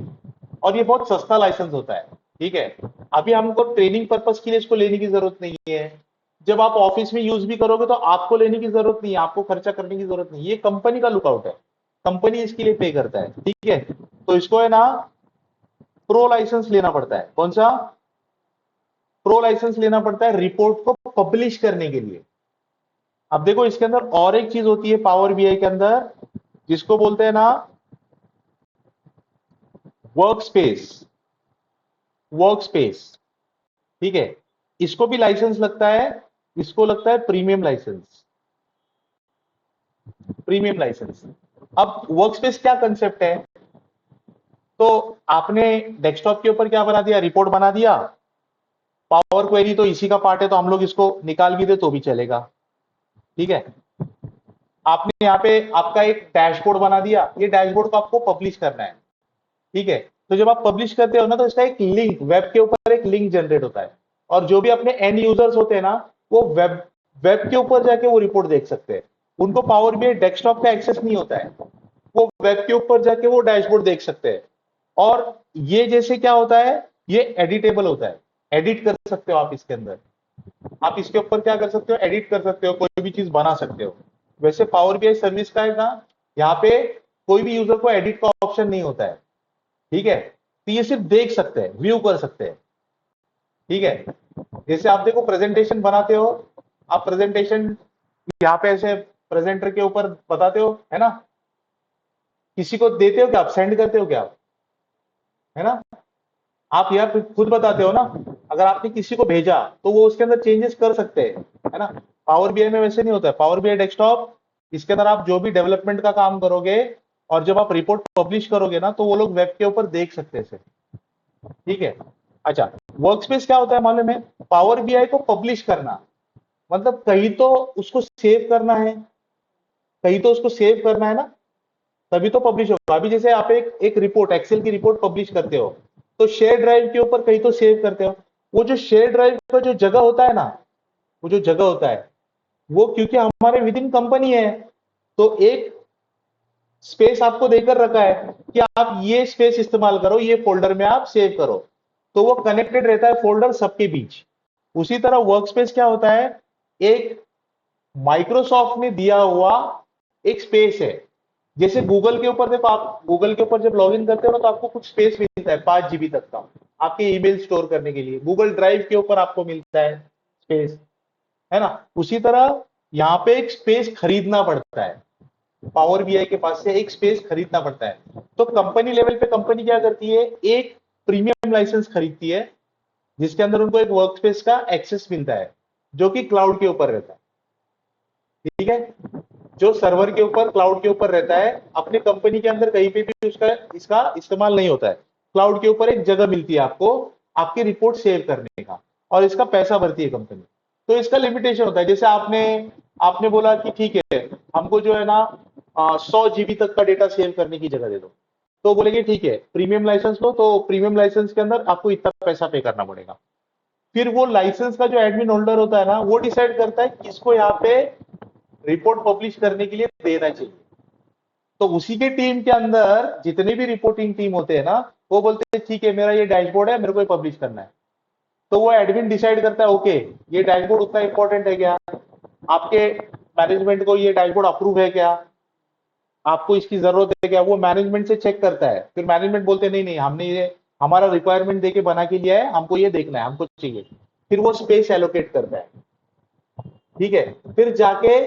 Speaker 1: और ये बहुत सस्ता लाइसेंस होता है। ठीक है, अभी हमको ट्रेनिंग पर्पस के लिए इसको लेने की जरूरत नहीं है। जब आप ऑफिस में यूज भी करोगे तो आपको लेने की जरूरत नहीं है, आपको खर्चा करने की जरूरत नहीं है। ये कंपनी का लुकआउट है, कंपनी इसके लिए पे करता है। ठीक है, तो इसको है ना प्रो लाइसेंस लेना पड़ता है। कौन सा? प्रो लाइसेंस लेना पड़ता है रिपोर्ट को पब्लिश करने के लिए। अब देखो इसके अंदर और एक चीज होती है पावर बीआई के अंदर, जिसको बोलते हैं ना वर्क स्पेस। वर्क स्पेस, ठीक है, इसको भी लाइसेंस लगता है। इसको लगता है प्रीमियम लाइसेंस। Premium licence. अब वर्क स्पेस क्या कंसेप्ट है? तो आपने डेस्कटॉप के ऊपर क्या बना दिया? रिपोर्ट बना दिया। पावर क्वेरी तो इसी का पार्ट है, तो हम लोग इसको निकाल भी दे तो भी चलेगा। ठीक है, आपने यहाँ पे आपका एक डैशबोर्ड बना दिया, ये डैशबोर्ड को आपको पब्लिश करना है। ठीक है, तो जब आप पब्लिश करते हो ना तो इसका एक लिंक, वेब के ऊपर एक लिंक जनरेट होता है, और जो भी अपने एंड यूजर्स होते हैं ना वो वेब वेब के ऊपर जाके वो रिपोर्ट देख सकते हैं। उनको पावर बीआई डेस्कटॉप का एक्सेस नहीं होता है, वो वेब के ऊपर जाके वो डैशबोर्ड देख सकते हैं। और ये जैसे क्या होता है, ये एडिटेबल होता है, एडिट कर सकते हो आप इसके अंदर। आप इसके ऊपर क्या कर सकते हो? एडिट कर सकते हो, कोई भी चीज बना सकते हो। वैसे पावर बीआई सर्विस का है ना, यहाँ पे कोई भी यूजर को एडिट का ऑप्शन नहीं होता है। ठीक है, तो ये सिर्फ देख सकते हैं, व्यू कर सकते हैं। ठीक है, जैसे आप देखो प्रेजेंटेशन बनाते हो, आप प्रेजेंटेशन यहाँ पे ऐसे प्रेजेंटर के ऊपर बताते हो, है ना, किसी को देते हो क्या? आप सेंड करते हो क्या आप? है ना, आप यहाँ पे खुद बताते हो ना, अगर आपने किसी को भेजा तो वो उसके अंदर चेंजेस कर सकते हैं, है ना। पावर बीआई में वैसे नहीं होता है। पावर बीआई डेस्कटॉप, इसके अंदर आप जो भी डेवलपमेंट का काम करोगे और जब आप रिपोर्ट पब्लिश करोगे ना तो वो लोग वेब के ऊपर देख सकते हैं। ठीक है, अच्छा, वर्कस्पेस क्या होता है मालूम है? पावर बीआई को पब्लिश करना, मतलब कहीं तो उसको सेव करना है, कहीं तो उसको सेव करना है ना, तभी तो पब्लिश होगा। अभी जैसे आप एक रिपोर्ट, एक्सेल की रिपोर्ट पब्लिश करते हो तो शेयर ड्राइव के ऊपर कहीं तो सेव करते हो। वो जो शेयर ड्राइव का जो जगह होता है ना, वो जो जगह होता है वो क्योंकि हमारे विद इन कंपनी है, तो एक स्पेस आपको देकर रखा है कि आप ये स्पेस इस्तेमाल करो, ये फोल्डर में आप सेव करो, तो वो कनेक्टेड रहता है फोल्डर सबके बीच। उसी तरह वर्क स्पेस क्या होता है? एक माइक्रोसॉफ्ट ने दिया हुआ एक स्पेस है। जैसे गूगल के ऊपर देखो, आप गूगल के ऊपर जब लॉगिन करते हो ना तो आपको कुछ स्पेस मिलता है 5 GB तक का, आपके ईमेल स्टोर करने के लिए। गूगल ड्राइव के ऊपर आपको मिलता है स्पेस, है ना। उसी तरह यहाँ पे एक स्पेस खरीदना पड़ता है, पावर बीआई के पास से एक स्पेस खरीदना पड़ता है। तो कंपनी लेवल पे कंपनी क्या करती है, एक प्रीमियम लाइसेंस खरीदती है जिसके अंदर उनको एक वर्क स्पेस का एक्सेस मिलता है, जो कि क्लाउड के ऊपर रहता है। ठीक है, जो सर्वर के ऊपर, क्लाउड के ऊपर रहता है, अपनी कंपनी के अंदर कहीं पे भी उसका इसका इस्तेमाल नहीं होता है। क्लाउड के ऊपर एक जगह मिलती है आपको आपकी रिपोर्ट सेव करने का, और इसका पैसा भरती है कंपनी। तो इसका लिमिटेशन होता है। जैसे आपने आपने बोला कि ठीक है हमको जो है ना 100 GB तक का डेटा सेव करने की जगह दे दो, तो बोलेंगे ठीक है प्रीमियम लाइसेंस लो, तो प्रीमियम लाइसेंस के अंदर आपको इतना पैसा पे करना पड़ेगा। फिर वो लाइसेंस का जो एडमिन होल्डर होता है ना वो डिसाइड करता है किसको यहाँ पे रिपोर्ट पब्लिश करने के लिए देना चाहिए। तो उसी के टीम के अंदर जितने भी रिपोर्टिंग टीम होते हैं ना, वो बोलते हैं ठीक है मेरा ये डैशबोर्ड है, मेरे को पब्लिश करना है। तो वो एडमिन डिसाइड करता है ओके ये डैशबोर्ड उतना इंपॉर्टेंट है क्या, आपके मैनेजमेंट को ये डैशबोर्ड अप्रूव है क्या, आपको इसकी जरूरत है क्या। वो मैनेजमेंट से चेक करता है, फिर मैनेजमेंट बोलते हैं नहीं नहीं हमने ये हमारा रिक्वायरमेंट देके बना के लिया है, हमको ये देखना है, हमको चाहिए। फिर वो स्पेस एलोकेट करता है। ठीक है, फिर जाके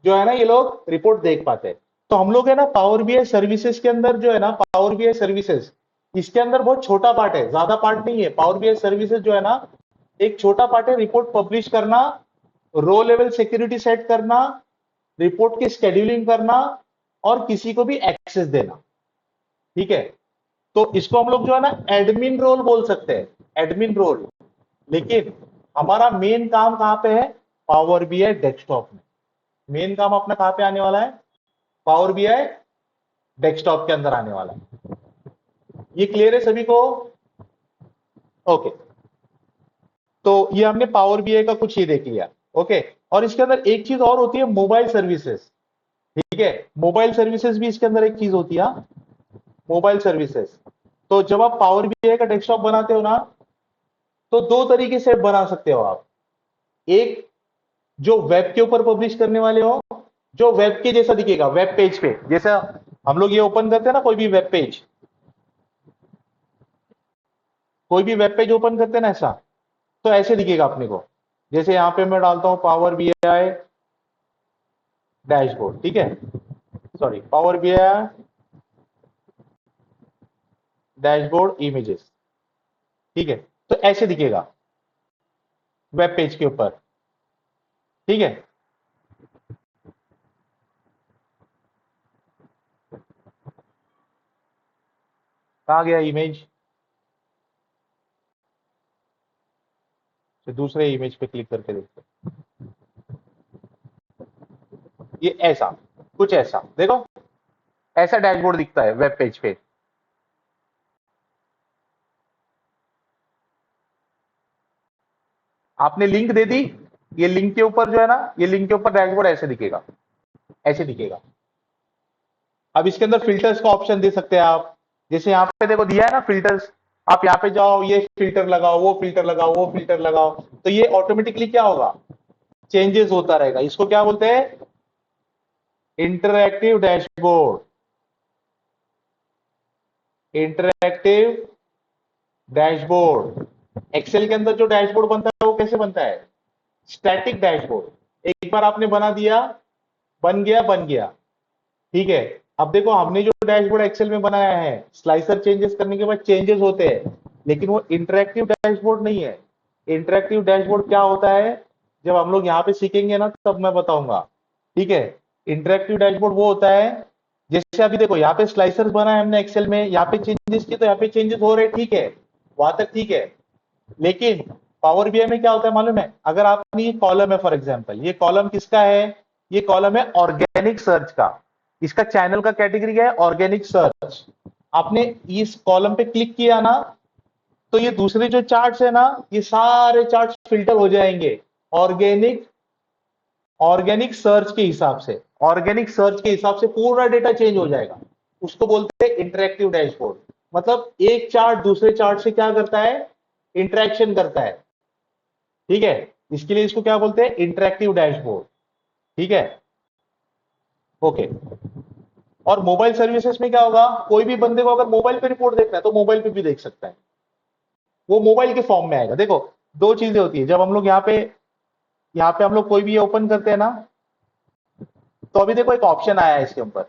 Speaker 1: जो है ना ये लोग रिपोर्ट देख पाते हैं। तो हम लोग है ना पावर बीआई सर्विसेज के अंदर जो है ना, पावर बीआई सर्विसेज इसके अंदर बहुत छोटा पार्ट है, ज्यादा पार्ट नहीं है। पावर बीआई सर्विसेज जो है ना एक छोटा पार्ट है, रिपोर्ट पब्लिश करना, रो लेवल सिक्योरिटी सेट करना, रिपोर्ट की शेड्यूलिंग करना और किसी को भी एक्सेस देना। ठीक है, तो इसको हम लोग जो है ना एडमिन रोल बोल सकते हैं, एडमिन रोल। लेकिन हमारा मेन काम कहां पे है? पावर बीआई डेस्कटॉप में। मेन काम अपना कहां पे आने वाला है? पावर बीआई डेस्कटॉप के अंदर आने वाला है। ये क्लियर है सभी को? ओके, तो ये हमने पावर बीआई का कुछ ये देख लिया। ओके, और इसके अंदर एक चीज और होती है, मोबाइल सर्विसेज। ठीक है, मोबाइल सर्विसेज भी इसके अंदर एक चीज होती है, मोबाइल सर्विसेज। तो जब आप पावर बीआई का डेस्कटॉप बनाते हो ना, तो दो तरीके से बना सकते हो आप। एक, जो वेब के ऊपर पब्लिश करने वाले हो, जो वेब के जैसा दिखेगा, वेब पेज पे जैसा हम लोग ये ओपन करते हैं ना, कोई भी वेब पेज, कोई भी वेब पेज ओपन करते हैं ना ऐसा, तो ऐसे दिखेगा अपने को। जैसे यहां पे मैं डालता हूं पावर बीआई डैशबोर्ड, ठीक है, sorry, power BI dashboard images, ठीक है, तो ऐसे दिखेगा वेब पेज के ऊपर। ठीक है, कहा गया इमेज? तो दूसरे इमेज पे क्लिक करके देखते हैं। ये ऐसा, कुछ ऐसा देखो, ऐसा डैशबोर्ड दिखता है वेब पेज पे। आपने लिंक दे दी, ये लिंक के ऊपर जो है ना, ये लिंक के ऊपर डैशबोर्ड ऐसे दिखेगा, ऐसे दिखेगा। अब इसके अंदर फिल्टर्स का ऑप्शन दे सकते हैं आप। जैसे यहाँ पे देखो दिया है ना फिल्टर्स, आप यहाँ पे जाओ, ये फिल्टर लगाओ, वो फिल्टर लगाओ, वो फिल्टर लगाओ, तो ये ऑटोमेटिकली क्या होगा? चेंजेस होता रहेगा। इसको क्या बोलते हैं? Interactive dashboard. Interactive dashboard. Excel के अंदर जो डैशबोर्ड बनता है वो कैसे बनता है? Static dashboard. एक बार आपने बना दिया, बन गया, बन गया। ठीक है, अब देखो हमने जो डैशबोर्ड एक्सेल में बनाया है, स्लाइसर चेंजेस करने के बाद चेंजेस होते हैं, लेकिन वो इंटरैक्टिव डैशबोर्ड नहीं है। इंटरैक्टिव डैशबोर्ड क्या होता है, जब हम लोग यहाँ पे सीखेंगे ना तब मैं बताऊंगा। ठीक है, इंटरैक्टिव डैशबोर्ड वो होता है, जैसे अभी देखो यहाँ पे स्लाइसर बना है हमने एक्सेल में, यहाँ पे चेंजेस किए तो यहाँ पे चेंजेस हो रहे, ठीक है, वहां तक ठीक है। लेकिन पावर बीआई में क्या होता है मालूम है? अगर आपने ये कॉलम है, फॉर एग्जांपल ये कॉलम किसका है? ये कॉलम है ऑर्गेनिक सर्च का। इसका चैनल का कैटेगरी क्या है? Organic search. आपने इस कॉलम पे क्लिक किया ना, तो ये दूसरे जो चार्ट्स है ना, ये सारे चार्ट्स फिल्टर हो जाएंगे ऑर्गेनिक, ऑर्गेनिक सर्च के हिसाब से। ऑर्गेनिक सर्च के हिसाब से पूरा डेटा चेंज हो जाएगा। उसको बोलते हैं इंटरेक्टिव डैशबोर्ड। मतलब एक चार्ट दूसरे चार्ट से क्या करता है? इंटरेक्शन करता है। ठीक है, इसके लिए इसको क्या बोलते हैं? Interactive dashboard. ठीक है, ओके। और मोबाइल सर्विसेज में क्या होगा? कोई भी बंदे को अगर मोबाइल पे रिपोर्ट देखना है तो मोबाइल पे भी देख सकता है, वो मोबाइल के फॉर्म में आएगा। देखो, दो चीजें होती है, जब हम लोग यहाँ पे हम लोग कोई भी ओपन करते हैं ना, तो अभी देखो एक ऑप्शन आया है इसके ऊपर,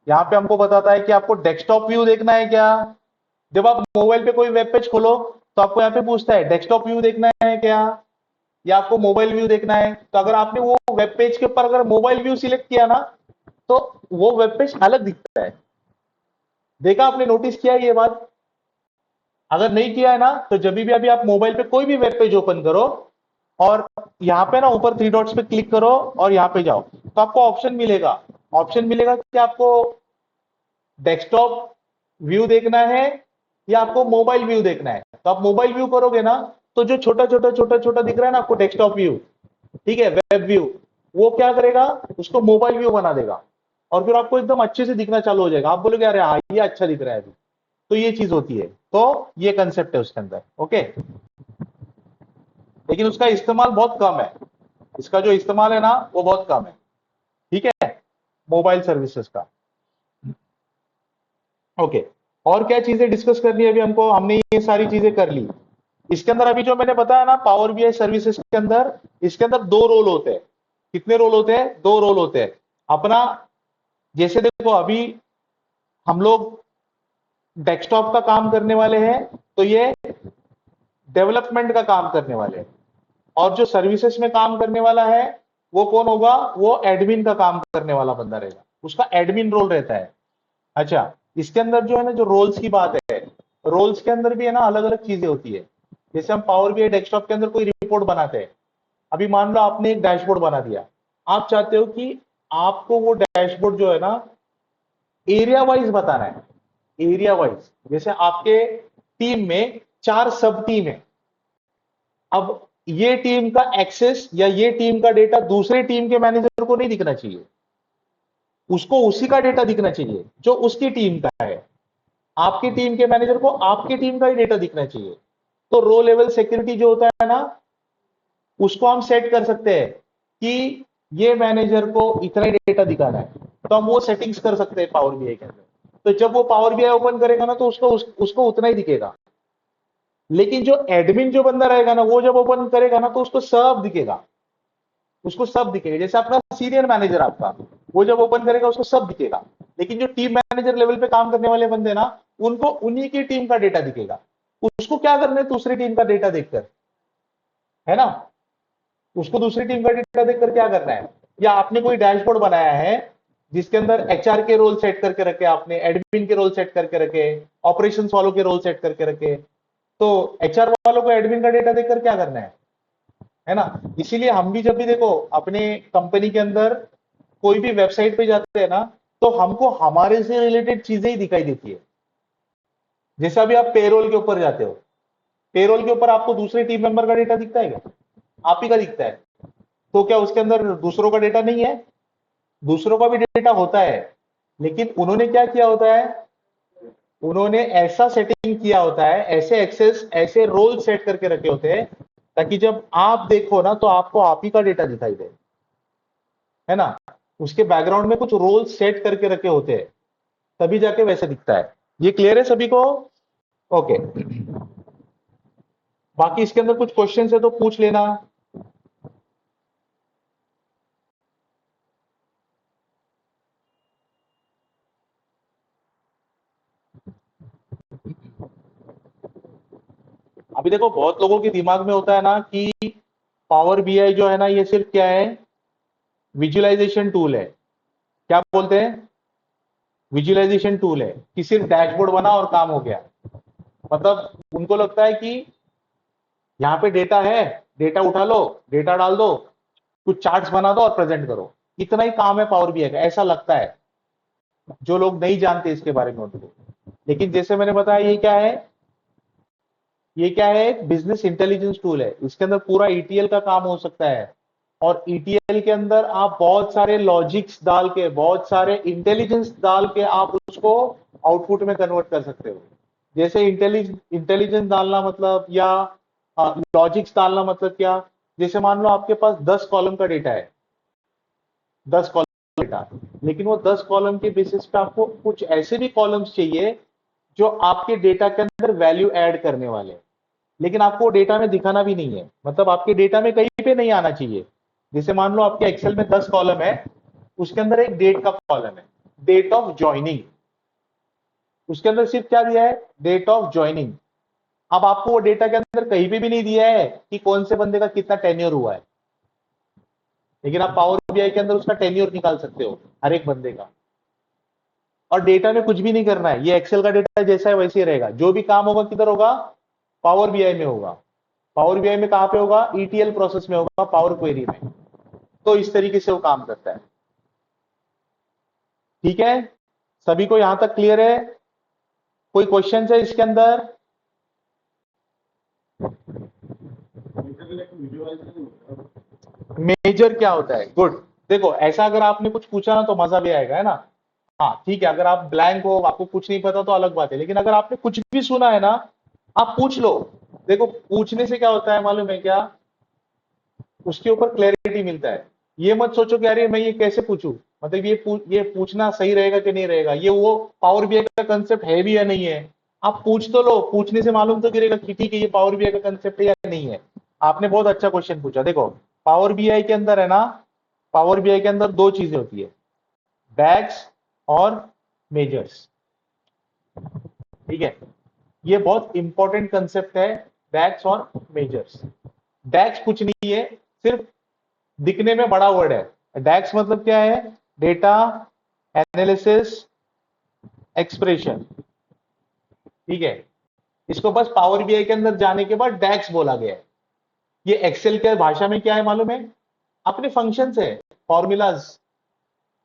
Speaker 1: यहाँ पे हमको बताता है कि आपको डेस्कटॉप व्यू देखना है क्या। जब आप मोबाइल पे कोई वेब पेज खोलो तो आपको यहाँ पे पूछता है डेस्कटॉप व्यू देखना है क्या, या आपको मोबाइल व्यू देखना है। तो अगर आपने वो वेब पेज के ऊपर अगर मोबाइल व्यू सिलेक्ट किया ना, तो वो वेब पेज अलग दिखता है। देखा आपने, नोटिस किया ये बात? अगर नहीं किया है ना, तो जब भी अभी आप मोबाइल पे कोई भी वेब पेज ओपन करो और यहाँ पे ना ऊपर थ्री डॉट्स पे क्लिक करो और यहाँ पे जाओ, तो आपको ऑप्शन मिलेगा, ऑप्शन मिलेगा कि आपको डेस्कटॉप व्यू देखना है या आपको मोबाइल व्यू देखना है। तो आप मोबाइल व्यू करोगे ना, तो जो छोटा छोटा छोटा छोटा दिख रहा है ना आपको डेस्कटॉप व्यू, ठीक है, वेब व्यू, वो क्या करेगा? उसको मोबाइल व्यू बना देगा और फिर आपको एकदम अच्छे से दिखना चालू हो जाएगा। आप बोलोगे अरे हाँ ये अच्छा दिख रहा है अभी। तो ये चीज होती है, तो ये कंसेप्ट है उसके अंदर। ओके, लेकिन उसका इस्तेमाल बहुत कम है, इसका जो इस्तेमाल है ना वो बहुत कम है। ठीक है, मोबाइल सर्विसेज का। ओके, और क्या चीजें डिस्कस करनी है अभी हमको? हमने ये सारी चीजें कर ली। इसके अंदर अभी जो मैंने बताया ना पावर बीआई सर्विसेज के अंदर, इसके अंदर दो रोल होते हैं। कितने रोल होते हैं? दो रोल होते हैं अपना। जैसे देखो अभी हम लोग डेस्कटॉप का काम करने वाले हैं, तो ये डेवलपमेंट का काम करने वाले हैं। और जो सर्विसेज में काम करने वाला है वो कौन होगा? वो एडमिन का काम करने वाला बंदा रहेगा, उसका एडमिन रोल रहता है। अच्छा, इसके अंदर जो है ना, जो रोल्स की बात है, रोल्स के अंदर भी है ना अलग अलग चीजें होती है। जैसे हम पावर बीआई डेस्कटॉप के अंदर कोई रिपोर्ट बनाते हैं, अभी मान लो आपने एक डैशबोर्ड बना दिया, आप चाहते हो कि आपको वो डैशबोर्ड जो है ना एरिया वाइज बताना है, एरिया वाइज। जैसे आपके टीम में 4 सब टीम है, अब ये टीम का एक्सेस या ये टीम का डेटा दूसरे टीम के मैनेजर को नहीं दिखना चाहिए, उसको उसी का डेटा दिखना चाहिए जो उसकी टीम का है। आपकी टीम के मैनेजर को आपकी टीम का ही डेटा दिखना चाहिए। तो रो लेवल सिक्योरिटी जो होता है ना, उसको हम सेट कर सकते हैं कि ये मैनेजर को इतना ही डेटा दिखाना है, तो हम वो सेटिंग्स कर सकते हैं पावर बीआई के अंदर। तो जब वो पावर बीआई ओपन करेगा ना, तो उसको उतना ही दिखेगा। लेकिन जो एडमिन जो बंदा रहेगा ना, वो जब ओपन करेगा ना, तो उसको सब दिखेगा, उसको सब दिखेगा। जैसे अपना सीनियर मैनेजर आपका, वो जब ओपन करेगा उसको सब दिखेगा। लेकिन जो टीम मैनेजर लेवल पे काम करने वाले बंदे ना, उनको उन्हीं की टीम का डेटा दिखेगा। उसको क्या करना है? दूसरी टीम का डेटा देखकर, है ना, उसको दूसरी टीम का डेटा देखकर क्या करना है? या आपने कोई डैशबोर्ड बनाया है जिसके अंदर एचआर के रोल सेट करके रखे, आपने एडमिन के रोल सेट करके रखे, ऑपरेशंस वालों के रोल सेट करके रखे, तो एचआर वालों को एडमिन का डेटा देखकर क्या करना है ना। इसीलिए हम भी जब भी देखो अपने कंपनी के अंदर कोई भी वेबसाइट पे जाते हैं ना, तो हमको हमारे से रिलेटेड चीजें ही दिखाई देती है। जैसे अभी आप पेरोल के ऊपर जाते हो, पेरोल के ऊपर आपको दूसरे टीम मेंबर का डेटा दिखता है क्या? आप ही का दिखता है। तो क्या उसके अंदर दूसरों का डेटा नहीं है? दूसरों का भी डेटा होता है, लेकिन उन्होंने क्या किया होता है? उन्होंने ऐसा सेटिंग किया होता है, ऐसे एक्सेस, ऐसे रोल सेट करके रखे होते हैं, ताकि जब आप देखो ना, तो आपको आप ही का डेटा दिखाई दे, है ना। उसके बैकग्राउंड में कुछ रोल सेट करके रखे होते हैं, तभी जाके वैसे दिखता है। ये क्लियर है सभी को? ओके। बाकी इसके अंदर कुछ क्वेश्चन है तो पूछ लेना। अभी देखो बहुत लोगों के दिमाग में होता है ना कि पावर बीआई जो है ना, ये सिर्फ क्या है? विजुअलाइजेशन टूल है। क्या बोलते हैं? विजुअलाइजेशन टूल है, कि सिर्फ डैशबोर्ड बना और काम हो गया। मतलब उनको लगता है कि यहाँ पे डेटा है, डेटा उठा लो, डेटा डाल दो, कुछ चार्ट्स बना दो और प्रेजेंट करो, इतना ही काम है पावर बीआई का, ऐसा लगता है जो लोग नहीं जानते इसके बारे में उनको। लेकिन जैसे मैंने बताया, ये क्या है? ये क्या है? एक बिजनेस इंटेलिजेंस टूल है। इसके अंदर पूरा ईटीएल का काम हो सकता है, और ईटीएल के अंदर आप बहुत सारे लॉजिक्स डाल के, बहुत सारे इंटेलिजेंस डाल के आप उसको आउटपुट में कन्वर्ट कर सकते हो। जैसे इंटेलिजेंस डालना मतलब, या लॉजिक्स डालना मतलब क्या? जैसे मान लो आपके पास 10 कॉलम का डेटा है, 10 कॉलम डेटा, लेकिन वो 10 कॉलम के बेसिस पे आपको कुछ ऐसे भी कॉलम्स चाहिए जो आपके डेटा के अंदर वैल्यू ऐड करने वाले हैं, लेकिन आपको डेटा में दिखाना भी नहीं है, मतलब आपके डेटा में कहीं पे नहीं आना चाहिए। जैसे मान लो आपके एक्सेल में 10 कॉलम है, उसके अंदर एक डेट का कॉलम है, डेट ऑफ ज्वाइनिंग। उसके अंदर सिर्फ क्या दिया है? Date of joining. अब आपको वो डेटा के अंदर कहीं पे भी नहीं दिया है कि कौन से बंदे का कितना टेन्योर हुआ है, लेकिन आप पावर बीआई के अंदर उसका टेन्योर निकाल सकते हो, हर एक बंदे का। और डेटा में कुछ भी नहीं करना है, ये एक्सेल का डेटा जैसा है वैसे ही रहेगा। जो भी काम होगा किधर होगा? पावर बीआई में होगा। पावर बीआई में कहां पे होगा? ईटीएल प्रोसेस में होगा, पावर क्वेरी में। तो इस तरीके से वो काम करता है। ठीक है, सभी को यहां तक क्लियर है? कोई क्वेश्चन है इसके अंदर? मेजर क्या होता है? गुड। देखो ऐसा अगर आपने कुछ पूछा ना, तो मजा भी आएगा, है ना। हाँ ठीक है, अगर आप ब्लैंक हो, आपको कुछ नहीं पता, तो अलग बात है, लेकिन अगर आपने कुछ भी सुना है ना, आप पूछ लो। देखो पूछने से क्या होता है मालूम है क्या? उसके ऊपर क्लैरिटी मिलता है। ये मत सोचो कि अरे मैं ये कैसे पूछूं, मतलब ये पूछना सही रहेगा कि नहीं रहेगा, ये वो पावर बीआई का कंसेप्ट है भी या नहीं है। आप पूछ तो लो, पूछने से मालूम तो गिरेगा कि ठीक है ये पावर बीआई का कंसेप्ट है या नहीं है। आपने बहुत अच्छा क्वेश्चन पूछा। देखो पावर बीआई के अंदर है ना, पावर बीआई के अंदर दो चीजें होती है, बैग्स और मेजर्स। ठीक है, ये बहुत इंपॉर्टेंट कंसेप्ट है, बैग्स और मेजर्स। डैक्स कुछ नहीं है, सिर्फ दिखने में बड़ा वर्ड है। डैक्स मतलब क्या है? डेटा एनालिसिस एक्सप्रेशन, ठीक है। इसको बस पावर बीआई के अंदर जाने के बाद डैक्स बोला गया है। ये एक्सेल के भाषा में क्या है मालूम है? अपने फंक्शंस है, फॉर्मूलाज।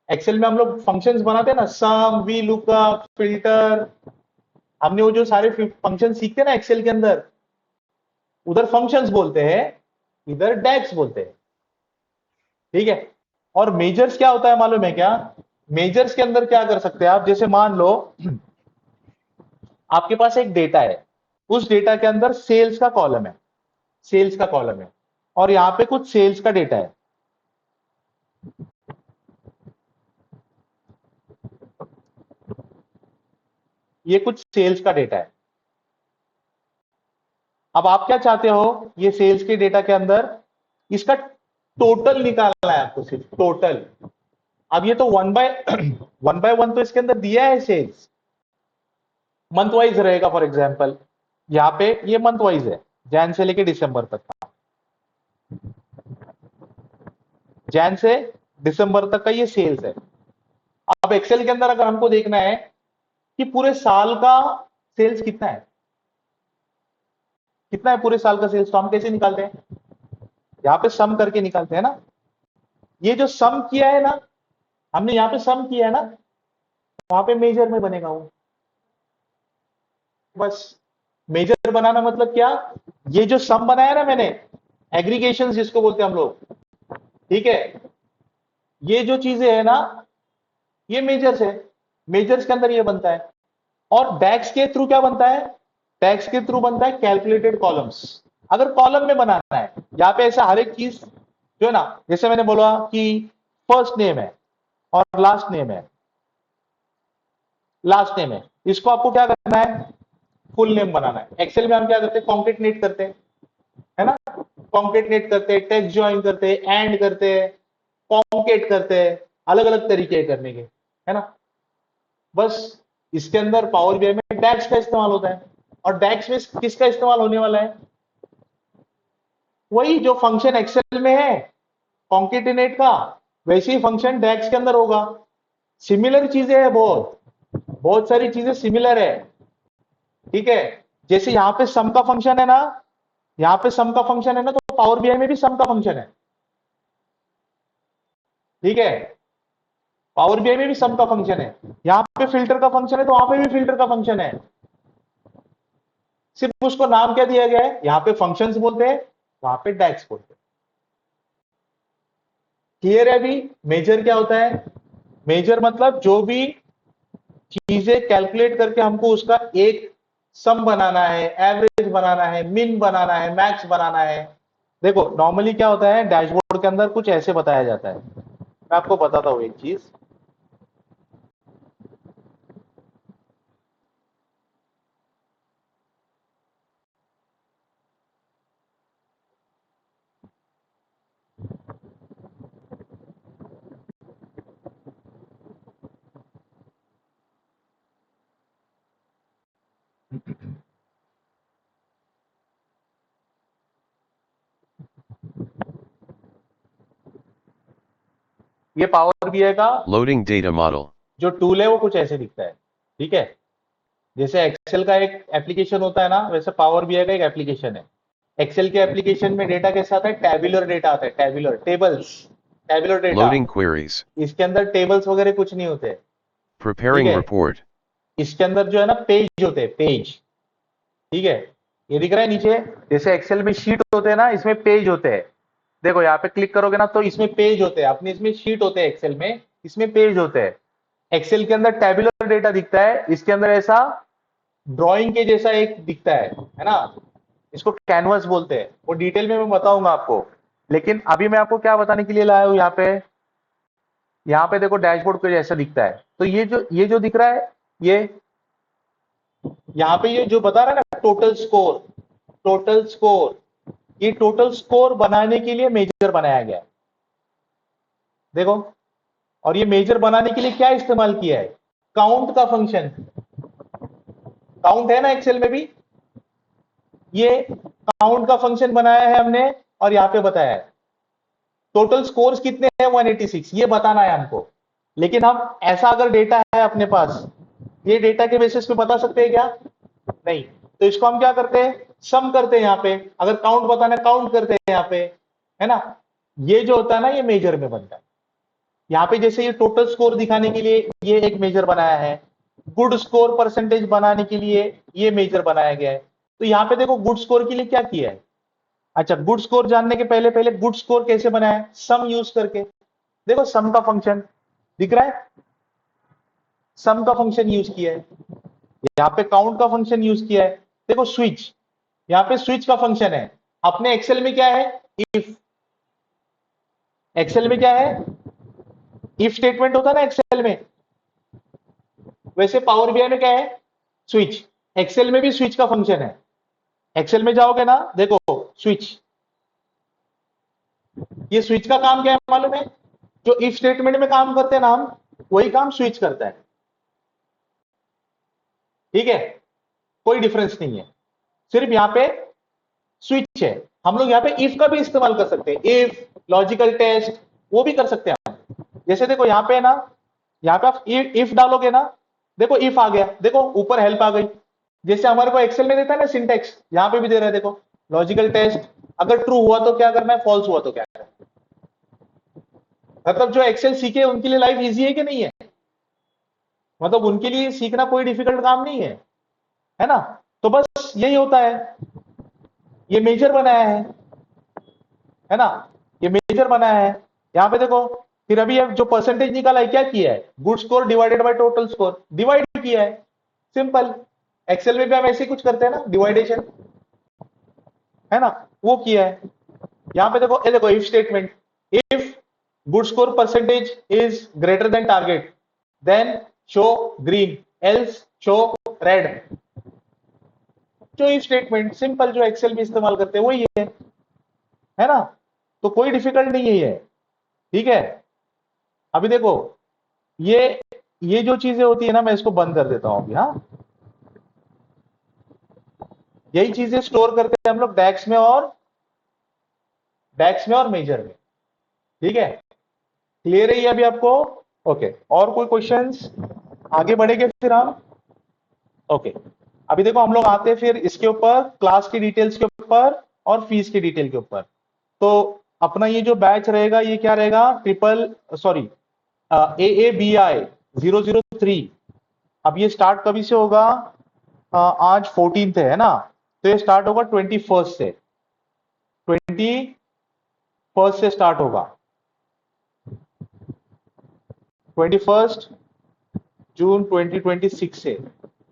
Speaker 1: एक्सेल में हम लोग फंक्शंस बनाते हैं ना, सम, वी लुकअप, फिल्टर। हमने वो जो सारे फंक्शन सीखते हैं ना एक्सेल के अंदर, उधर फंक्शंस बोलते हैं, इधर डैक्स बोलते हैं, ठीक है। और मेजर्स क्या होता है मालूम है क्या? मेजर्स के अंदर क्या कर सकते हैं आप? जैसे मान लो आपके पास एक डेटा है, उस डेटा के अंदर सेल्स का कॉलम है, सेल्स का कॉलम है, और यहां पे कुछ सेल्स का डेटा है। ये कुछ सेल्स का डेटा है। अब आप क्या चाहते हो? ये सेल्स के डेटा के अंदर इसका टोटल निकालना है आपको, सिर्फ टोटल। अब ये तो वन बाय वन तो इसके अंदर दिया है सेल्स, मंथ वाइज रहेगा। फॉर एग्जांपल यहां पे ये मंथ वाइज है, जैन से लेके दिसंबर तक का, जैन से दिसंबर तक का ये सेल्स है। अब एक्सेल के अंदर अगर हमको देखना है कि पूरे साल का सेल्स कितना है, कितना है पूरे साल का सेल्स, तो हम कैसे निकालते हैं? यहां पे सम करके निकालते हैं ना। ये जो सम किया है ना, हमने यहां पे सम किया है ना, वहां पे मेजर में बनेगा वो। बस मेजर बनाना मतलब क्या? ये जो सम बनाया ना मैंने, एग्रीगेशन जिसको बोलते हैं हम लोग, ठीक है, ये जो चीजें है ना, ये मेजर्स है। मेजर्स के अंदर ये बनता है। और डैक्स के थ्रू क्या बनता है? डैक्स के थ्रू बनता है कैलकुलेटेड कॉलम्स। अगर कॉलम में बनाना है, यहां पे ऐसा हर एक चीज जो है ना, जैसे मैंने बोला कि फर्स्ट नेम है और लास्ट नेम है, लास्ट नेम है, इसको आपको क्या करना है? फुल नेम बनाना है। एक्सेल में हम क्या करते हैं? कॉन्केटनेट करते हैं, है ना, कॉन्केटनेट करते हैं, टेक्स्ट ज्वाइन करते हैं, एंड करते हैं, कॉन्केट करते हैं, अलग अलग तरीके हैं करने के, है ना। बस इसके अंदर पावर बीआई में डैक्स का इस्तेमाल होता है। और डैक्स में किसका इस्तेमाल होने वाला है? वही जो फंक्शन एक्सेल में है कॉन्केटिनेट का, वैसे ही फंक्शन डैक्स के अंदर होगा। सिमिलर चीजें हैं, बहुत बहुत सारी चीजें सिमिलर है, ठीक है। जैसे यहां पे सम का फंक्शन है ना, यहां पे सम का फंक्शन है ना, तो पावर बीआई में भी सम का फंक्शन है, ठीक है। पावर बीआई में भी सम का फंक्शन है। यहां पे फिल्टर का फंक्शन है, तो वहां पे भी फिल्टर का फंक्शन है। सिर्फ उसको नाम क्या दिया गया है? यहां पे फंक्शंस बोलते हैं, वहां पे डैक्स बोलते हैं। क्लियर है अभी? मेजर क्या होता है? मेजर मतलब जो भी चीजें कैलकुलेट करके हमको उसका एक सम बनाना है, एवरेज बनाना है, मिन बनाना है, मैक्स बनाना है। देखो नॉर्मली क्या होता है, डैशबोर्ड के अंदर कुछ ऐसे बताया जाता है। मैं आपको बताता हूं एक चीज। ये पावर बीआई का
Speaker 2: Loading data model.
Speaker 1: जो टूल है वो कुछ ऐसे दिखता है, ठीक है। जैसे एक्सेल का एक एप्लीकेशन होता है ना, वैसे पावर बीआई का एक एप्लीकेशन है। एक्सेल के एप्लीकेशन में डेटा कैसा आता है? टैब्यूलर डेटा आता है, tabular tables, tabular data.
Speaker 2: Loading queries.
Speaker 1: इसके अंदर टेबल्स वगैरह कुछ नहीं होते, ठीक
Speaker 2: Preparing
Speaker 1: है।
Speaker 2: report.
Speaker 1: इसके अंदर जो है ना पेज होते हैं, पेज, ठीक है। ये दिख रहा है नीचे, जैसे एक्सेल में शीट होते हैं ना, इसमें पेज होते हैं। देखो यहाँ पे क्लिक करोगे ना तो इसमें पेज होते हैं, अपने इसमें शीट होते हैं एक्सेल में, इसमें पेज होते हैं। एक्सेल के अंदर टैबुलर डेटा दिखता है, इसके अंदर ऐसा ड्राइंग के जैसा एक दिखता है ना। इसको कैनवस बोलते हैं, वो डिटेल में मैं बताऊंगा आपको। लेकिन अभी मैं आपको क्या बताने के लिए लाया हूं, यहाँ पे देखो डैशबोर्ड के जैसा दिखता है। तो ये जो दिख रहा है, ये यहाँ पे ये जो बता रहा है ना टोटल स्कोर, टोटल स्कोर, ये टोटल स्कोर बनाने के लिए मेजर बनाया गया है, देखो। और ये मेजर बनाने के लिए क्या इस्तेमाल किया है? काउंट का फंक्शन। काउंट है ना एक्सेल में भी, ये काउंट का फंक्शन बनाया है हमने। और यहाँ पे बताया है। टोटल स्कोर्स कितने हैं 186, ये बताना है हमको। लेकिन हम ऐसा अगर डेटा है अपने पास, ये डेटा के बेसिस पे बता सकते हैं क्या? नहीं। तो इसको हम क्या करते हैं, सम करते हैं यहाँ पे। अगर काउंट बताना है काउंट करते हैं यहाँ पे, है ना। ये जो होता है ना ये मेजर में बनता है। यहाँ पे जैसे ये टोटल स्कोर दिखाने के लिए ये एक मेजर बनाया है, गुड स्कोर परसेंटेज बनाने के लिए ये मेजर बनाया गया है। तो यहाँ पे देखो गुड स्कोर के लिए क्या किया है। अच्छा, गुड स्कोर जानने के पहले पहले गुड स्कोर कैसे बनाया है, सम यूज करके। देखो सम का फंक्शन दिख रहा है, सम का फंक्शन यूज किया है। यहाँ पे काउंट का फंक्शन यूज किया है। देखो स्विच, यहाँ पे स्विच का फंक्शन है। अपने एक्सेल में क्या है, इफ। एक्सेल में क्या है, इफ स्टेटमेंट होता है ना एक्सेल में, वैसे पावर बीआई में क्या है, स्विच। एक्सेल में भी स्विच का फंक्शन है। एक्सेल में जाओगे ना, देखो स्विच, ये स्विच का काम क्या है मालूम है, जो इफ स्टेटमेंट में काम करते हैं ना हम, वही काम स्विच करता है। ठीक है, कोई डिफरेंस नहीं है, सिर्फ यहां पे स्विच है। हम लोग यहाँ पे इफ का भी इस्तेमाल कर सकते हैं, इफ, लॉजिकल टेस्ट, वो भी कर सकते हैं हम। जैसे देखो यहाँ पे ना, यहाँ पे आप इफ डालोगे ना, देखो इफ आ गया, देखो ऊपर हेल्प आ गई। जैसे हमारे को एक्सेल में देता है ना सिंटेक्स, यहाँ पे भी दे रहा है। देखो लॉजिकल टेस्ट, अगर ट्रू हुआ तो क्या करना है, फॉल्स हुआ तो क्या करना है। मतलब जो एक्सेल सीखे उनके लिए लाइफ इजी है कि नहीं है, मतलब उनके लिए सीखना कोई डिफिकल्ट काम नहीं है ना। तो बस यही होता है, ये मेजर बनाया है ना, ये मेजर बनाया है। यहाँ पे देखो, फिर अभी अब जो परसेंटेज निकाला है क्या किया है, good score divided by total score, divide किया है, सिंपल। एक्सेल में भी हम ऐसे कुछ करते हैं ना, डिवाइडेशन, है ना, वो किया है। यहाँ पे देखो, ये देखो if statement, if good score percentage is greater than target then show green, else show red. जो इफ स्टेटमेंट सिंपल, जो एक्सेल में इस्तेमाल करते हैं वही है ना। तो कोई डिफिकल्ट नहीं है ये, ठीक है। अभी देखो, ये ये जो चीजें होती है ना, मैं इसको बंद कर देता हूं अभी। हाँ, यही चीजें स्टोर करते हैं हम लोग डेक्स में और मेजर में। ठीक है, क्लियर है ये अभी आपको? ओके, और कोई क्वेश्चंस? आगे बढ़ेंगे फिर हम। ओके, अभी देखो हम लोग आते हैं फिर इसके ऊपर, क्लास की डिटेल्स के ऊपर और फीस की डिटेल के ऊपर। तो अपना ये जो बैच रहेगा ये क्या रहेगा, AABI 003। अब ये स्टार्ट कभी से होगा, आज 14th है ना, तो ये स्टार्ट होगा 21st से, 21st से स्टार्ट होगा, 21 जून 2026 से।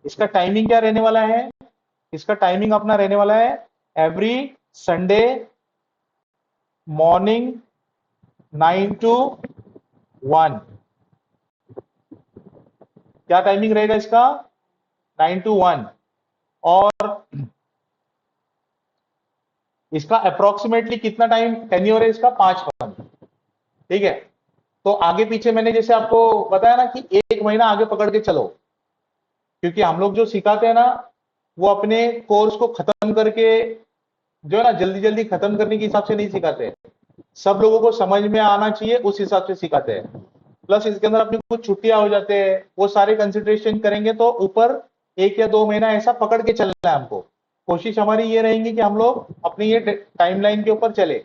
Speaker 1: इसका टाइमिंग क्या रहने वाला है, इसका टाइमिंग अपना रहने वाला है एवरी संडे मॉर्निंग 9 to 1। क्या टाइमिंग रहेगा इसका, 9 to 1। और इसका अप्रोक्सीमेटली कितना टाइम टेन्योर है इसका, 5 मंथ। ठीक है, तो आगे पीछे मैंने जैसे आपको बताया ना कि 1 महीना आगे पकड़ के चलो, क्योंकि हम लोग जो सिखाते हैं ना, वो अपने कोर्स को खत्म करके, जो है ना, जल्दी जल्दी खत्म करने के हिसाब से नहीं सिखाते। सब लोगों को समझ में आना चाहिए उस हिसाब से सिखाते हैं। प्लस इसके अंदर अपनी कुछ छुट्टियां हो जाते हैं, वो सारे कंसिडरेशन करेंगे तो ऊपर 1 या 2 महीना ऐसा पकड़ के चलना है हमको। कोशिश हमारी ये रहेंगी कि हम लोग अपनी ये टाइमलाइन के ऊपर चले।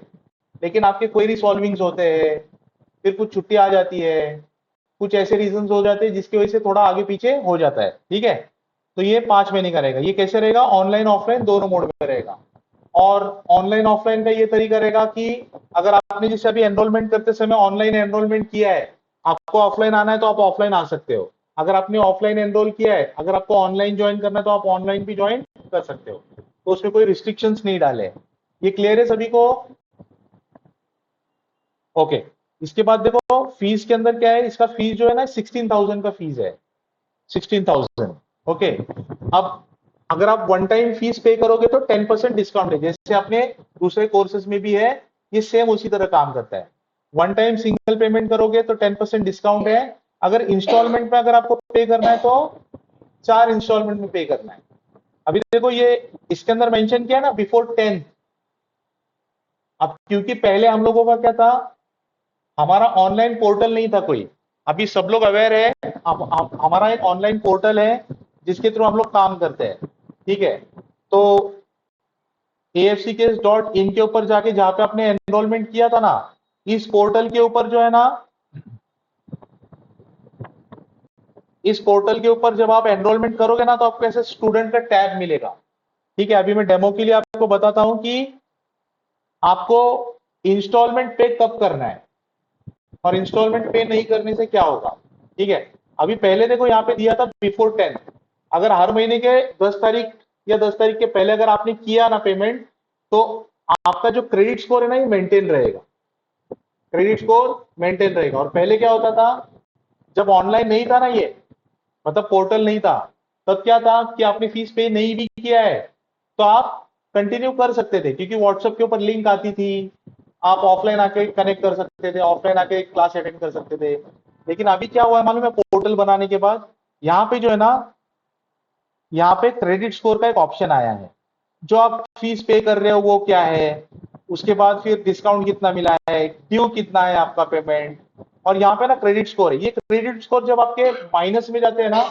Speaker 1: लेकिन आपके क्वेरी सॉल्विंग्स होते हैं, फिर कुछ छुट्टी आ जाती है, कुछ ऐसे रीजंस हो जाते हैं जिसकी वजह से थोड़ा आगे पीछे हो जाता है। ठीक है, तो ये 5 महीने का रहेगा। ये कैसे रहेगा, ऑनलाइन ऑफलाइन दोनों मोड में रहेगा। और ऑनलाइन ऑफलाइन का ये तरीका रहेगा कि अगर आपने जैसे अभी एनरोलमेंट करते समय ऑनलाइन एनरोलमेंट किया है, आपको ऑफलाइन आना है तो आप ऑफलाइन आ सकते हो। अगर आपने ऑफलाइन एनरोल किया है, अगर आपको ऑनलाइन ज्वाइन करना है तो आप ऑनलाइन भी ज्वाइन कर सकते हो। तो उसमें कोई रिस्ट्रिक्शंस नहीं डाले। ये क्लियर है सभी को? ओके, इसके बाद देखो फीस के अंदर क्या है, इसका फीस जो है ना 16,000 का फीस है, 16,000। ओके, अब अगर आप वन टाइम फीस पे करोगे तो 10% डिस्काउंट है, जैसे आपने दूसरे कोर्सेज में भी है, ये सेम उसी तरह काम करता है। वन टाइम सिंगल पेमेंट करोगे तो 10% डिस्काउंट है। अगर इंस्टॉलमेंट में अगर आपको पे करना है तो 4 इंस्टॉलमेंट में पे करना है। अभी देखो ये इसके अंदर मेंशन किया ना, बिफोर 10th, अब क्योंकि पहले हम लोगों का क्या था, हमारा ऑनलाइन पोर्टल नहीं था कोई। अभी सब लोग अवेयर है, हमारा एक ऑनलाइन पोर्टल है जिसके थ्रू हम लोग काम करते हैं। ठीक है, तो afckes.in के ऊपर जाके जहां पे आपने एनरोलमेंट किया था ना, इस पोर्टल के ऊपर जो है ना, इस पोर्टल के ऊपर जब आप एनरोलमेंट करोगे ना, तो आपको ऐसे स्टूडेंट का टैब मिलेगा। ठीक है, अभी मैं डेमो के लिए आपको बताता हूं कि आपको इंस्टॉलमेंट पे कब करना है और इंस्टॉलमेंट पे नहीं करने से क्या होगा। ठीक है, अभी पहले देखो यहाँ पे दिया था बिफोर 10, अगर हर महीने के 10 तारीख या 10 तारीख के पहले अगर आपने किया ना पेमेंट, तो आपका जो क्रेडिट स्कोर है ना, ये मेंटेन रहेगा, क्रेडिट स्कोर मेंटेन रहेगा। और पहले क्या होता था, जब ऑनलाइन नहीं था ना ये, मतलब पोर्टल नहीं था, तब क्या था कि आपने फीस पे नहीं भी किया है तो आप कंटिन्यू कर सकते थे, क्योंकि व्हाट्सएप के ऊपर लिंक आती थी, आप ऑफलाइन आके कनेक्ट कर सकते थे, ऑफलाइन आके क्लास अटेंड कर सकते थे। लेकिन अभी क्या हुआ है मालूम है, पोर्टल बनाने के बाद यहाँ पे जो है ना, यहाँ पे क्रेडिट स्कोर का एक ऑप्शन आया है। जो आप फीस पे कर रहे हो वो क्या है, उसके बाद फिर डिस्काउंट कितना मिला है, ड्यू कितना है आपका पेमेंट, और यहाँ पे ना क्रेडिट स्कोर है। ये क्रेडिट स्कोर जब आपके माइनस में जाते हैं ना,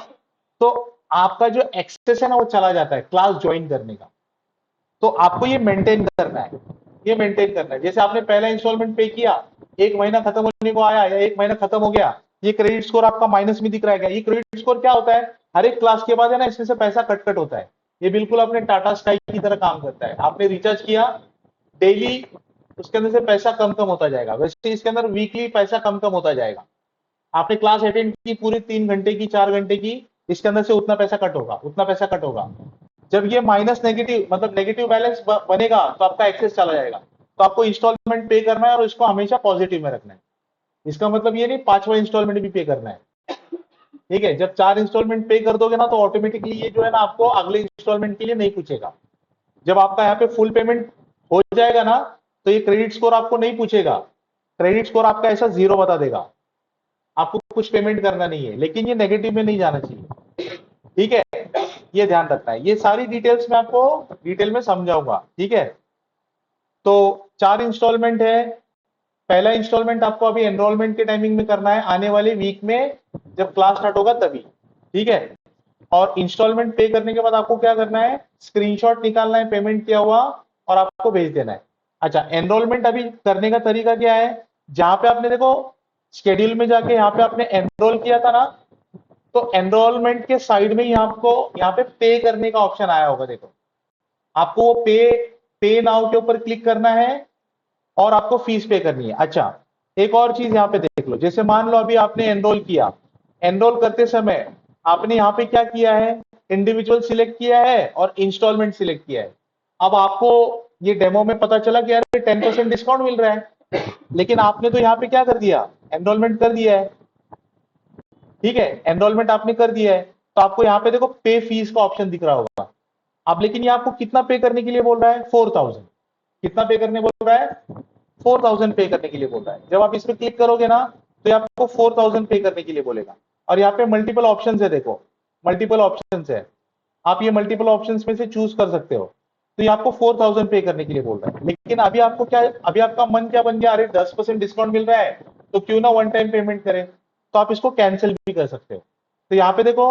Speaker 1: तो आपका जो एक्सेस है ना वो चला जाता है क्लास ज्वाइन करने का। तो आपको ये मेंटेन करना है, ये मेंटेन करना है। जैसे आपने पहला इंस्टॉलमेंट पे किया, एक महीना खत्म होने को आया या एक महीना खत्म हो गया, ये क्रेडिट स्कोर आपका माइनस में दिख रहा है। ये क्रेडिट स्कोर क्या होता है, हर एक क्लास के बाद है ना, इसमें से पैसा कट कट होता है। ये बिल्कुल अपने टाटा स्काई की तरह काम करता है। आपने रिचार्ज किया डेली, उसके अंदर से पैसा कम कम होता जाएगा, वैसे इसके अंदर वीकली पैसा कम कम होता जाएगा। आपने क्लास अटेंड की पूरी 3 घंटे की, 4 घंटे की, इसके अंदर से उतना पैसा कट होगा, उतना पैसा कट होगा। जब ये माइनस नेगेटिव मतलब नेगेटिव बैलेंस बनेगा, तो आपका एक्सेस चला जाएगा। तो आपको इंस्टॉलमेंट पे करना है और इसको हमेशा पॉजिटिव में रखना है। इसका मतलब ये नहीं पांचवा इंस्टॉलमेंट भी पे करना है। ठीक है, जब 4 इंस्टॉलमेंट पे कर दोगे ना, तो ऑटोमेटिकली ये जो है ना, आपको अगले इंस्टॉलमेंट के लिए नहीं पूछेगा। जब आपका यहाँ पे फुल पेमेंट हो जाएगा ना, तो ये क्रेडिट स्कोर आपको नहीं पूछेगा। क्रेडिट स्कोर आपका ऐसा 0 बता देगा, आपको कुछ पेमेंट करना नहीं है। लेकिन ये नेगेटिव में नहीं जाना चाहिए। ठीक है, ये ध्यान रखना है। ये सारी डिटेल्स मैं आपको डिटेल में समझाऊंगा। ठीक है, तो 4 इंस्टॉलमेंट है। पहला इंस्टॉलमेंट आपको अभी एनरोलमेंट के टाइमिंग में करना है, आने वाले वीक में जब क्लास स्टार्ट होगा तभी। ठीक है, और इंस्टॉलमेंट पे करने के बाद आपको क्या करना है, स्क्रीनशॉट निकालना है पेमेंट किया हुआ और आपको भेज देना है। अच्छा, एनरोलमेंट अभी करने का तरीका क्या है, जहां पे आपने देखो शेड्यूल में जाके यहाँ पे आपने एनरोल किया था ना, तो एनरोलमेंट के साइड में ही आपको यहाँ पे पे करने का ऑप्शन आया होगा। देखो, आपको वो पे पे नाउ के ऊपर क्लिक करना है और आपको फीस पे करनी है। अच्छा, एक और चीज यहाँ पे देख लो, जैसे मान लो अभी आपने एनरोल किया, एनरोल करते समय आपने यहाँ पे क्या किया है, इंडिविजुअल सिलेक्ट किया है और इंस्टॉलमेंट सिलेक्ट किया है। अब आपको ये डेमो में पता चला कि यार 10% डिस्काउंट मिल रहा है, लेकिन आपने तो यहाँ पे क्या कर दिया, एनरोलमेंट कर दिया है। ठीक है, एनरोलमेंट आपने कर दिया है, तो आपको यहाँ पे देखो पे फीस का ऑप्शन दिख रहा होगा। अब लेकिन ये आपको कितना पे करने के लिए बोल रहा है, 4000। कितना पे करने बोल रहा है, 4000 पे करने के लिए बोल रहा है। जब आप इस पे क्लिक करोगे ना, तो ये आपको 4000 पे करने के लिए बोलेगा। और यहाँ पे मल्टीपल ऑप्शन है, देखो मल्टीपल ऑप्शन है, आप ये मल्टीपल ऑप्शन में से चूज कर सकते हो। तो ये आपको 4000 पे करने के लिए बोल रहा है। लेकिन अभी आपको क्या, अभी आपका मन क्या बन गया, अरे 10% डिस्काउंट मिल रहा है, तो क्यों ना वन टाइम पेमेंट करें, तो आप इसको कैंसिल भी कर सकते हो। तो यहाँ पे देखो,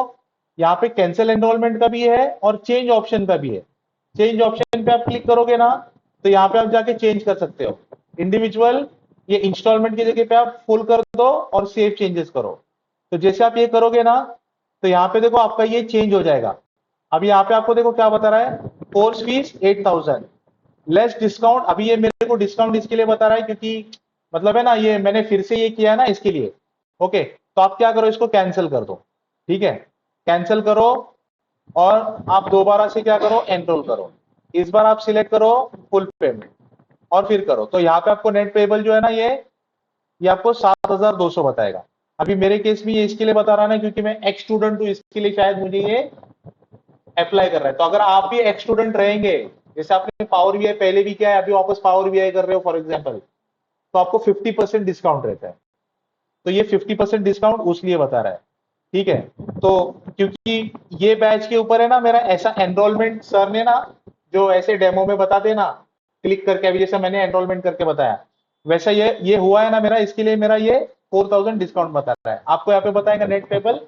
Speaker 1: यहाँ पे कैंसिल एनरोलमेंट का भी है और चेंज ऑप्शन का भी है। चेंज ऑप्शन पे आप क्लिक करोगे ना, तो यहाँ पे आप जाके चेंज कर सकते हो। इंडिविजुअल ये इंस्टॉलमेंट की जगह पे आप फुल कर दो और सेव चेंजेस करो। तो जैसे आप ये करोगे ना, तो यहाँ पे देखो आपका ये चेंज हो जाएगा। अभी यहाँ पे आपको देखो क्या बता रहा है, कोर्स फीस 8000 लेस डिस्काउंट। अभी ये मेरे को डिस्काउंट इसके लिए बता रहा है क्योंकि मतलब है ना, ये मैंने फिर से ये किया है ना इसके लिए। ओके, तो आप क्या करो, इसको कैंसिल कर दो। ठीक है, कैंसिल करो और आप दोबारा से क्या करो, एनरोल करो। इस बार आप सिलेक्ट करो फुल पेमेंट और फिर करो। तो यहाँ पे आपको नेट पेबल जो है ना, ये आपको 7200 बताएगा। अभी मेरे केस में ये इसके लिए बता रहा है ना, क्योंकि मैं एक्स स्टूडेंट हूँ, इसके लिए शायद मुझे ये अप्लाई कर रहा है। तो अगर आप भी एक्स स्टूडेंट रहेंगे, जैसे आपने पावर बीआई पहले भी किया है, अभी वापस पावर बीआई कर रहे हो फॉर एग्जाम्पल, तो आपको 50% डिस्काउंट रहता है। तो ये 50% डिस्काउंट उस लिए बता रहा है। ठीक है, तो क्योंकि ये बैच के ऊपर है ना मेरा, ऐसा एनरोलमेंट सर ने ना जो ऐसे डेमो में बताते ना, क्लिक करके, अभी जैसे मैंने एनरोलमेंट करके बताया वैसा ये हुआ है ना मेरा, इसके लिए मेरा ये 4000 डिस्काउंट बता रहा है। आपको यहाँ पे बताएगा नेट पेबल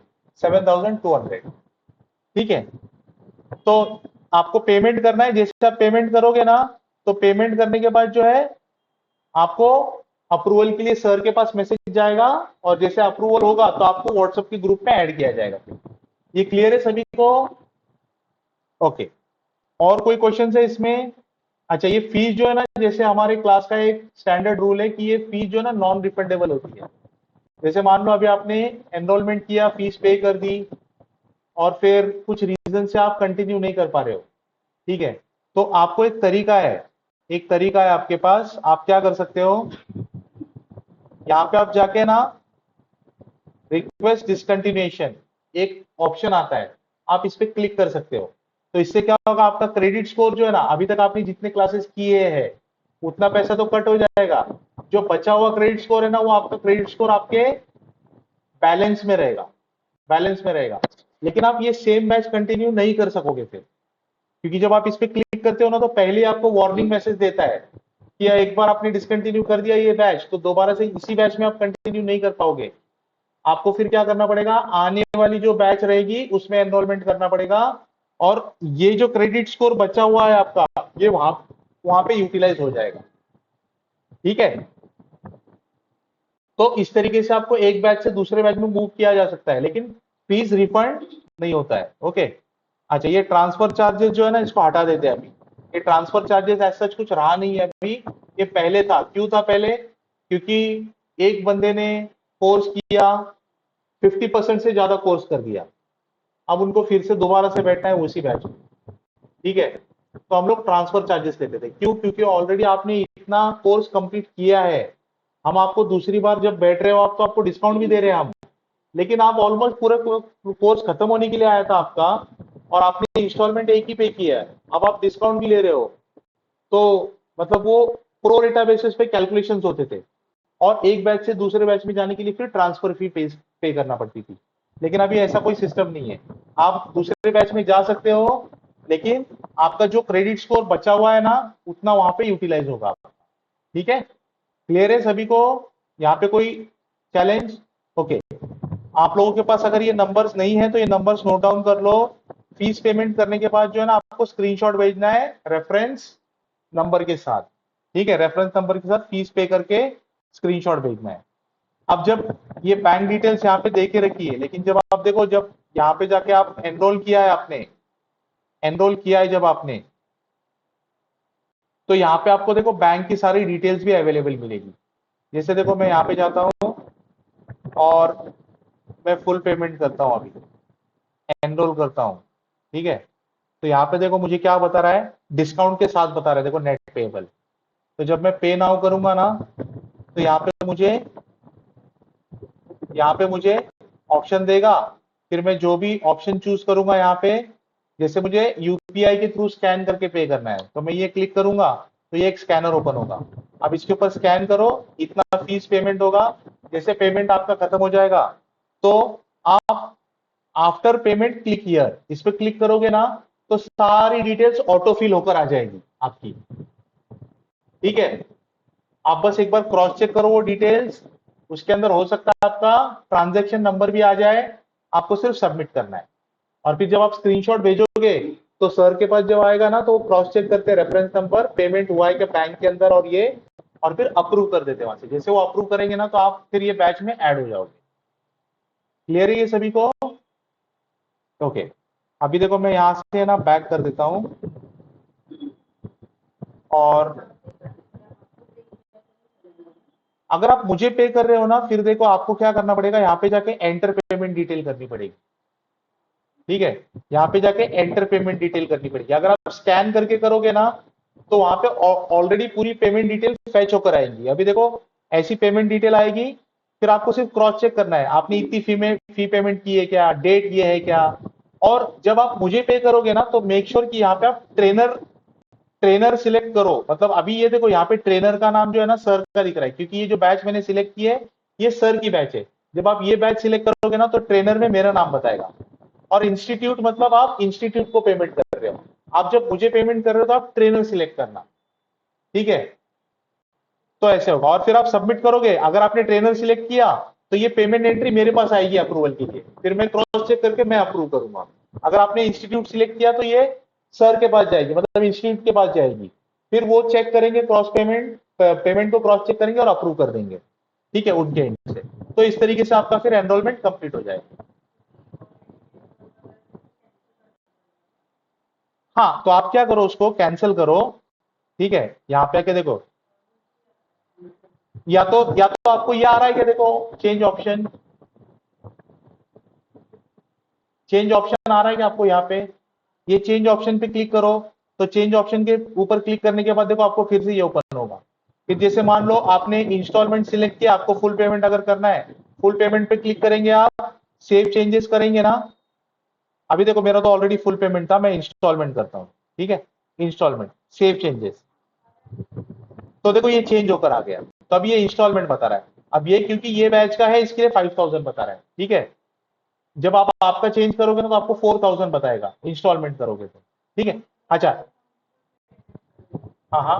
Speaker 1: 7200। ठीक है, तो आपको पेमेंट करना है। जैसे आप पेमेंट करोगे ना, तो पेमेंट करने के बाद जो है आपको अप्रूवल के लिए सर के पास मैसेज जाएगा, और जैसे अप्रूवल होगा तो आपको व्हाट्सएप के ग्रुप में ऐड किया जाएगा। ये क्लियर है सभी को? ओके, और कोई क्वेश्चन है इसमें? अच्छा, ये फीस जो है ना, जैसे हमारे क्लास का एक स्टैंडर्ड रूल है कि ये फीस जो है ना नॉन रिफंडेबल होती है। जैसे मान लो अभी आपने एनरोलमेंट किया, फीस पे कर दी, और फिर कुछ रीजन से आप कंटिन्यू नहीं कर पा रहे हो, ठीक है, तो आपको एक तरीका है, आपके पास। आप क्या कर सकते हो, यहाँ पे आप जाके ना रिक्वेस्ट डिसकंटिन्यूएशन एक ऑप्शन आता है, आप इस पे क्लिक कर सकते हो। तो इससे क्या होगा, आपका क्रेडिट स्कोर जो है ना, अभी तक आपने जितने क्लासेस किए हैं उतना पैसा तो कट हो जाएगा। जो बचा हुआ क्रेडिट स्कोर है ना, वो आपका क्रेडिट स्कोर आपके बैलेंस में रहेगा, लेकिन आप ये सेम बैच कंटिन्यू नहीं कर सकोगे फिर, क्योंकि जब आप इस पे क्लिक करते हो ना, तो पहले ही आपको वार्निंग मैसेज देता है कि एक बार आपने डिसकंटिन्यू कर दिया ये बैच, तो दोबारा से इसी बैच में आप कंटिन्यू नहीं कर पाओगे। आपको फिर क्या करना पड़ेगा, आने वाली जो बैच रहेगी उसमें एनरोलमेंट करना पड़ेगा, और ये जो क्रेडिट स्कोर बचा हुआ है आपका, ये वहां पे यूटिलाइज हो जाएगा। ठीक है, तो इस तरीके से आपको एक बैच से दूसरे बैच में मूव किया जा सकता है, लेकिन फीस रिफंड नहीं होता है। ओके, अच्छा, ये ट्रांसफर चार्जेस जो है ना, इसको हटा देते हैं अभी। ये ट्रांसफर चार्जेस एज सच कुछ रहा नहीं है अभी, ये पहले था। क्यों था पहले? क्योंकि एक बंदे ने कोर्स किया, 50% से ज्यादा कोर्स कर दिया, अब उनको फिर से दोबारा से बैठना है उसी बैच में। ठीक है, तो हम लोग ट्रांसफर चार्जेस लेते थे। क्यों? क्योंकि ऑलरेडी आपने इतना कोर्स कंप्लीट किया है, हम आपको दूसरी बार जब बैठ रहे हो आप, तो आपको डिस्काउंट भी दे रहे हैं हम, लेकिन आप ऑलमोस्ट पूरा कोर्स खत्म होने के लिए आया था आपका, और आपने इंस्टॉलमेंट एक ही पे किया है, अब आप डिस्काउंट भी ले रहे हो। तो मतलब वो प्रो रेटा बेसिस पे कैलकुलेशन होते थे, और एक बैच से दूसरे बैच में जाने के लिए फिर ट्रांसफर फी पे करना पड़ती थी। लेकिन अभी ऐसा कोई सिस्टम नहीं है, आप दूसरे बैच में जा सकते हो, लेकिन आपका जो क्रेडिट स्कोर बचा हुआ है ना, उतना वहां पे यूटिलाइज होगा। ठीक है, क्लियर है सभी को? यहाँ पे कोई चैलेंज? ओके, आप लोगों के पास अगर ये नंबर्स नहीं है तो ये नंबर्स नोट डाउन कर लो। फीस पेमेंट करने के बाद जो है ना, आपको स्क्रीनशॉट भेजना है रेफरेंस नंबर के साथ। ठीक है, रेफरेंस नंबर के साथ फीस पे करके स्क्रीनशॉट भेजना है। अब जब ये बैंक डिटेल्स यहाँ पे दे के रखी है, लेकिन जब आप देखो, जब यहाँ पे जाके आप एनरोल किया है, जब आपने, तो यहाँ पे आपको देखो बैंक की सारी डिटेल्स भी अवेलेबल मिलेगी। जैसे देखो, मैं यहाँ पे जाता हूँ और मैं फुल पेमेंट करता हूँ, अभी एनरोल करता हूँ। ठीक है, तो यहाँ पे देखो मुझे क्या बता रहा है, डिस्काउंट के साथ बता रहा है, देखो नेट पेबल। तो जब मैं पे नाउ करूंगा ना, तो यहाँ पे मुझे ऑप्शन देगा, फिर मैं जो भी ऑप्शन चूज करूंगा यहाँ पे, जैसे मुझे यूपीआई के थ्रू स्कैन करके पे करना है, तो मैं ये क्लिक करूंगा तो ये एक स्कैनर ओपन होगा। अब इसके ऊपर स्कैन करो, इतना फीस पेमेंट होगा। जैसे पेमेंट आपका खत्म हो जाएगा, तो आप आफ्टर पेमेंट क्लिक हियर, इस पे क्लिक करोगे ना, तो सारी डिटेल्स ऑटो फिल होकर आ जाएगी आपकी। ठीक है, आप बस एक बार क्रॉस चेक करो वो डिटेल्स, उसके अंदर हो सकता है आपका ट्रांजैक्शन नंबर भी आ जाए, आपको सिर्फ सबमिट करना है। और फिर जब आप स्क्रीनशॉट भेजोगे, तो सर के पास जब आएगा ना, तो वो क्रॉस चेक करते हैं रेफरेंस नंबर, पेमेंट हुआ है क्या बैंक के अंदर, और ये, और फिर अप्रूव कर देते हैं वहां से। जैसे वो अप्रूव करेंगे ना, तो आप फिर ये बैच में ऐड हो जाओगे। क्लियर है ये सभी को? ओके, अभी देखो मैं यहां से ना बैक कर देता हूं, और अगर आप मुझे पे कर रहे हो ना, फिर देखो आपको क्या करना पड़ेगा, यहाँ पे जाके एंटर पेमेंट डिटेल करनी पड़ेगी। ठीक है, यहाँ पे जाके एंटर पेमेंट डिटेल करनी पड़ेगी। अगर आप स्कैन करके करोगे ना, तो वहां पे ऑलरेडी पूरी पेमेंट डिटेल फैच होकर आएंगी। अभी देखो ऐसी पेमेंट डिटेल आएगी, फिर आपको सिर्फ क्रॉस चेक करना है, आपने इतनी फी पेमेंट की है क्या, डेट ये है क्या। और जब आप मुझे पे करोगे ना, तो मेक श्योर कि यहाँ पे आप ट्रेनर सिलेक्ट करो। मतलब अभी ये देखो, यहाँ पे ट्रेनर का नाम जो है ना, सर का दिख रहा है, क्योंकि ये जो बैच मैंने सिलेक्ट की है, ये सर की बैच है। जब आप ये बैच सिलेक्ट करोगे ना, तो ट्रेनर में मेरा नाम बताएगा। और इंस्टीट्यूट मतलब आप इंस्टीट्यूट को पेमेंट कर रहे हो। आप जब मुझे पेमेंट कर रहे हो, तो आप ट्रेनर सिलेक्ट करना। ठीक है, तो ऐसे होगा। और फिर आप सबमिट करोगे, अगर आपने ट्रेनर सिलेक्ट किया तो ये पेमेंट एंट्री मेरे पास आएगी अप्रूवल के लिए, फिर मैं क्रॉस चेक करके मैं अप्रूव करूंगा। अगर आपने इंस्टीट्यूट सिलेक्ट किया तो ये सर के पास जाएगी, मतलब इंस्टीट्यूट के पास जाएगी, फिर वो चेक करेंगे, क्रॉस पेमेंट पेमेंट को क्रॉस चेक करेंगे और अप्रूव कर देंगे, ठीक है, उनके एंड से। तो इस तरीके से आपका फिर एनरोलमेंट कंप्लीट हो जाएगा। हाँ, तो आप क्या करो, उसको कैंसिल करो, ठीक है, यहाँ पे आके देखो, या तो आपको ये आ रहा है कि देखो चेंज ऑप्शन, चेंज ऑप्शन आ रहा है कि आपको यहाँ पे, ये चेंज ऑप्शन पे क्लिक करो। तो चेंज ऑप्शन के ऊपर क्लिक करने के बाद देखो आपको फिर से ये ओपन होगा। फिर जैसे मान लो आपने इंस्टॉलमेंट सिलेक्ट किया, आपको फुल पेमेंट अगर करना है, फुल पेमेंट पे क्लिक करेंगे, आप सेव चेंजेस करेंगे ना। अभी देखो मेरा तो ऑलरेडी फुल पेमेंट था, मैं इंस्टॉलमेंट करता हूँ, ठीक है, इंस्टॉलमेंट सेव चेंजेस, तो देखो ये चेंज होकर आ गया। तो अब ये इंस्टॉलमेंट बता रहा है। अब ये क्योंकि ये बैच का है इसके लिए 5000 बता रहा है, ठीक है। जब आप आपका चेंज करोगे ना तो आपको 4000 बताएगा इंस्टॉलमेंट करोगे तो, ठीक है। अच्छा, हाँ हाँ,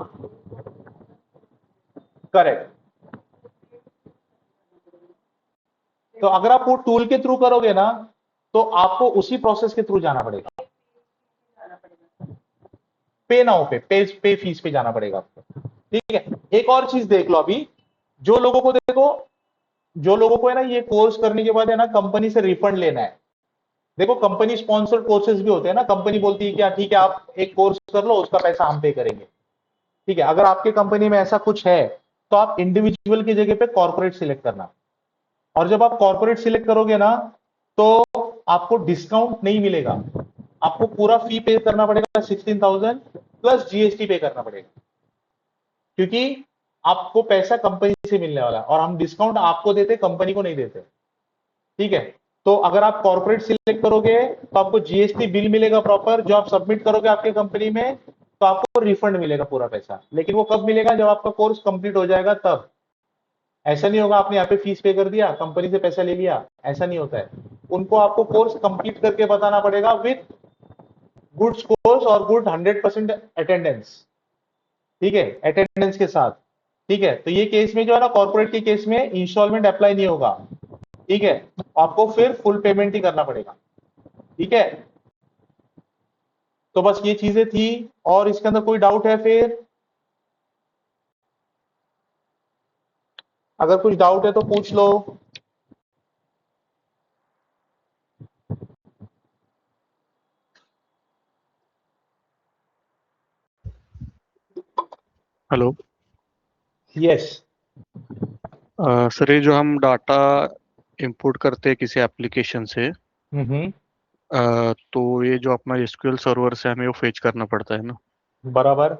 Speaker 1: करेक्ट। तो अगर आप वो टूल के थ्रू करोगे ना तो आपको उसी प्रोसेस के थ्रू जाना पड़ेगा, पे नाउ पे फीस पे जाना पड़ेगा आपको, ठीक है। एक और चीज देख लो, अभी जो लोगों को देखो, जो लोगों को है ना ये कोर्स करने के बाद है ना कंपनी से रिफंड लेना है, देखो कंपनी स्पॉन्सर्ड कोर्सेज भी होते हैं ना, कंपनी बोलती है कि ठीक है आप एक कोर्स कर लो, उसका पैसा हम पे करेंगे, ठीक है। अगर आपके कंपनी में ऐसा कुछ है तो आप इंडिविजुअल की जगह पे कॉर्पोरेट सिलेक्ट करना, और जब आप कॉर्पोरेट सिलेक्ट करोगे ना तो आपको डिस्काउंट नहीं मिलेगा, आपको पूरा फी पे करना पड़ेगा 16,000 प्लस जीएसटी पे करना पड़ेगा, क्योंकि आपको पैसा कंपनी से मिलने वाला है और हम डिस्काउंट आपको देते, कंपनी को नहीं देते, ठीक है। तो अगर आप कॉर्पोरेट सिलेक्ट करोगे तो आपको जीएसटी बिल मिलेगा प्रॉपर, जो आप सबमिट करोगे आपके कंपनी में तो आपको रिफंड मिलेगा पूरा पैसा, लेकिन वो कब मिलेगा, जब आपका कोर्स कंप्लीट हो जाएगा तब। ऐसा नहीं होगा आपने यहाँ पे फीस पे कर दिया, कंपनी से पैसा ले लिया, ऐसा नहीं होता है। उनको आपको कोर्स कंप्लीट करके बताना पड़ेगा विथ गुड स्कोर्स और गुड 100% अटेंडेंस, ठीक है, अटेंडेंस के साथ, ठीक है। तो ये केस में जो है ना, कॉर्पोरेट के केस में इंस्टॉलमेंट अप्लाई नहीं होगा, ठीक है, आपको फिर फुल पेमेंट ही करना पड़ेगा, ठीक है। तो बस ये चीजें थी, और इसके अंदर कोई डाउट है फिर, अगर कुछ डाउट है तो पूछ लो।
Speaker 2: हेलो।
Speaker 1: यस।
Speaker 2: सर ये जो हम डाटा इंपोर्ट करते हैं किसी एप्लीकेशन से,
Speaker 1: हम्म,
Speaker 2: तो ये जो अपना एसक्यूएल सर्वर से हमें वो फेच करना पड़ता है ना,
Speaker 1: बराबर।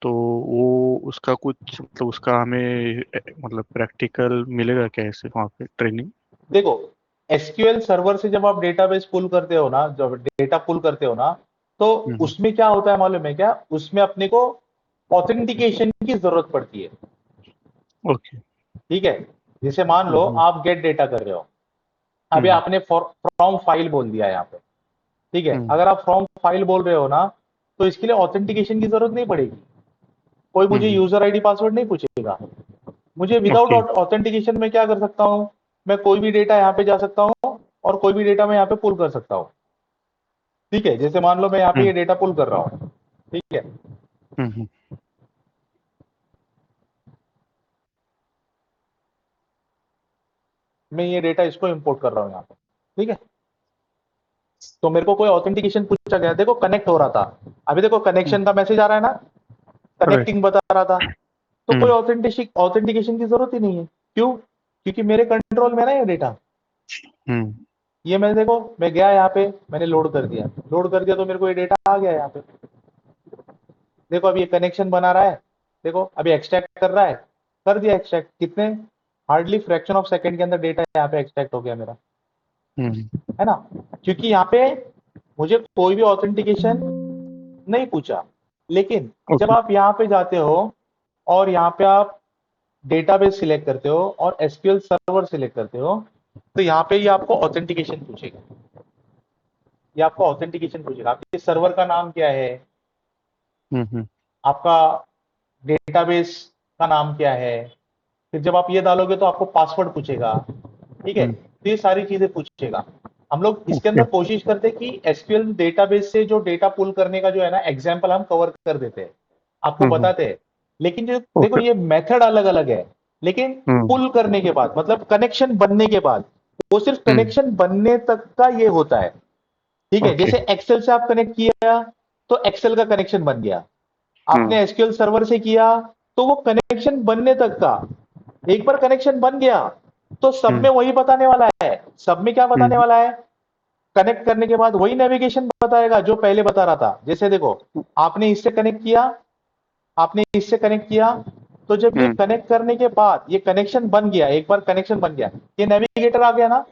Speaker 2: तो वो उसका कुछ मतलब उसका हमें मतलब प्रैक्टिकल मिलेगा क्या ऐसे वहाँ पे ट्रेनिंग?
Speaker 1: देखो, एसक्यूएल सर्वर से जब आप डेटाबेस पुल करते हो ना, जब डेटा पुल करते हो ना, तो
Speaker 2: हम्म।
Speaker 1: उसमें क्या होता है मालूम है क्या, उसमें अपने को ऑथेंटिकेशन की जरूरत पड़ती है,
Speaker 2: ओके।
Speaker 1: ठीक है। जैसे मान लो
Speaker 2: हम्म।
Speaker 1: आप गेट डेटा कर रहे हो, अभी
Speaker 2: हम्म।
Speaker 1: आपने फ्रॉम फाइल बोल दिया यहाँ पे, ठीक है।
Speaker 2: हम्म।
Speaker 1: अगर आप फ्रॉम फाइल बोल रहे हो ना तो इसके लिए ऑथेंटिकेशन की जरूरत नहीं पड़ेगी, कोई मुझे
Speaker 2: हम्म।
Speaker 1: यूजर आईडी पासवर्ड नहीं पूछेगा। मुझे विदाउट
Speaker 2: ओके।
Speaker 1: ऑथेंटिकेशन में क्या कर सकता हूं, मैं कोई भी डेटा यहाँ पे जा सकता हूं और कोई भी डेटा मैं यहाँ पे पुल कर सकता हूं, ठीक है। जैसे मान लो मैं यहाँ पे
Speaker 2: हम्म।
Speaker 1: ये डेटा पुल कर रहा हूँ, ठीक है,
Speaker 2: हम्म।
Speaker 1: मैं ये डेटा इसको इंपोर्ट कर रहा हूँ यहाँ पे, ठीक है। तो मेरे को कोई ऑथेंटिकेशन पूछा गया, देखो कनेक्ट हो रहा था, अभी देखो
Speaker 2: हम्म।
Speaker 1: कनेक्शन का मैसेज आ रहा है ना,
Speaker 2: राइट।
Speaker 1: कनेक्टिंग बता रहा था, तो कोई
Speaker 2: हम्म।
Speaker 1: ऑथेंटिकेशन की जरूरत ही नहीं है, क्यों, क्योंकि मेरे कंट्रोल में ना ये डेटा,
Speaker 2: हम्म।
Speaker 1: ये मैं देखो मैं गया यहाँ पे, मैंने लोड कर दिया तो मेरे को ये डेटा आ गया यहाँ पे, देखो अभी ये कनेक्शन बना रहा है, देखो अभी एक्सट्रैक्ट कर रहा है, कर दिया एक्सट्रैक्ट, कितने, हार्डली फ्रैक्शन ऑफ सेकंड के अंदर डेटा यहाँ पे एक्सट्रैक्ट हो गया मेरा,
Speaker 2: हम्म।
Speaker 1: है ना, क्योंकि यहाँ पे मुझे कोई भी ऑथेंटिकेशन नहीं पूछा। लेकिन जब
Speaker 2: ओके।
Speaker 1: आप यहाँ पे जाते हो और यहाँ पे आप डेटाबेस सिलेक्ट करते हो और एसक्यूएल सर्वर सिलेक्ट करते हो, तो यहाँ पे ये आपको ऑथेंटिकेशन पूछेगा, ये आपको ऑथेंटिकेशन पूछेगा, आपके सर्वर का नाम क्या है,
Speaker 2: हम्म।
Speaker 1: आपका डेटाबेस का नाम क्या है, फिर जब आप ये डालोगे तो आपको पासवर्ड पूछेगा, ठीक है, तो ये सारी चीजें पूछेगा। हम लोग इसके
Speaker 2: ओके
Speaker 1: अंदर कोशिश करते हैं कि एसक्यूएल डेटाबेस से जो डेटा पुल करने का जो है ना एग्जाम्पल हम कवर कर देते हैं, आपको बताते हैं। लेकिन जो देखो
Speaker 2: ओके
Speaker 1: ये मेथड अलग अलग है, लेकिन पुल करने के बाद मतलब कनेक्शन बनने के बाद, वो सिर्फ कनेक्शन बनने तक का ये होता है, ठीक है।
Speaker 2: ओके
Speaker 1: जैसे एक्सेल से आप कनेक्ट किया तो एक्सेल का कनेक्शन बन गया, आपने एसक्यूएल सर्वर से किया तो वो कनेक्शन बनने तक का, एक बार कनेक्शन बन गया तो सब में वही बताने वाला है। सब में क्या बताने वाला है, कनेक्ट करने के बाद वही नेविगेशन बताएगा जो पहले बता रहा था। जैसे देखो, आपने इससे कनेक्ट किया, आपने इससे कनेक्ट किया, तो जब ये कनेक्ट करने के बाद ये कनेक्शन बन गया, एक बार कनेक्शन बन गया, ये नेविगेटर आ गया ना,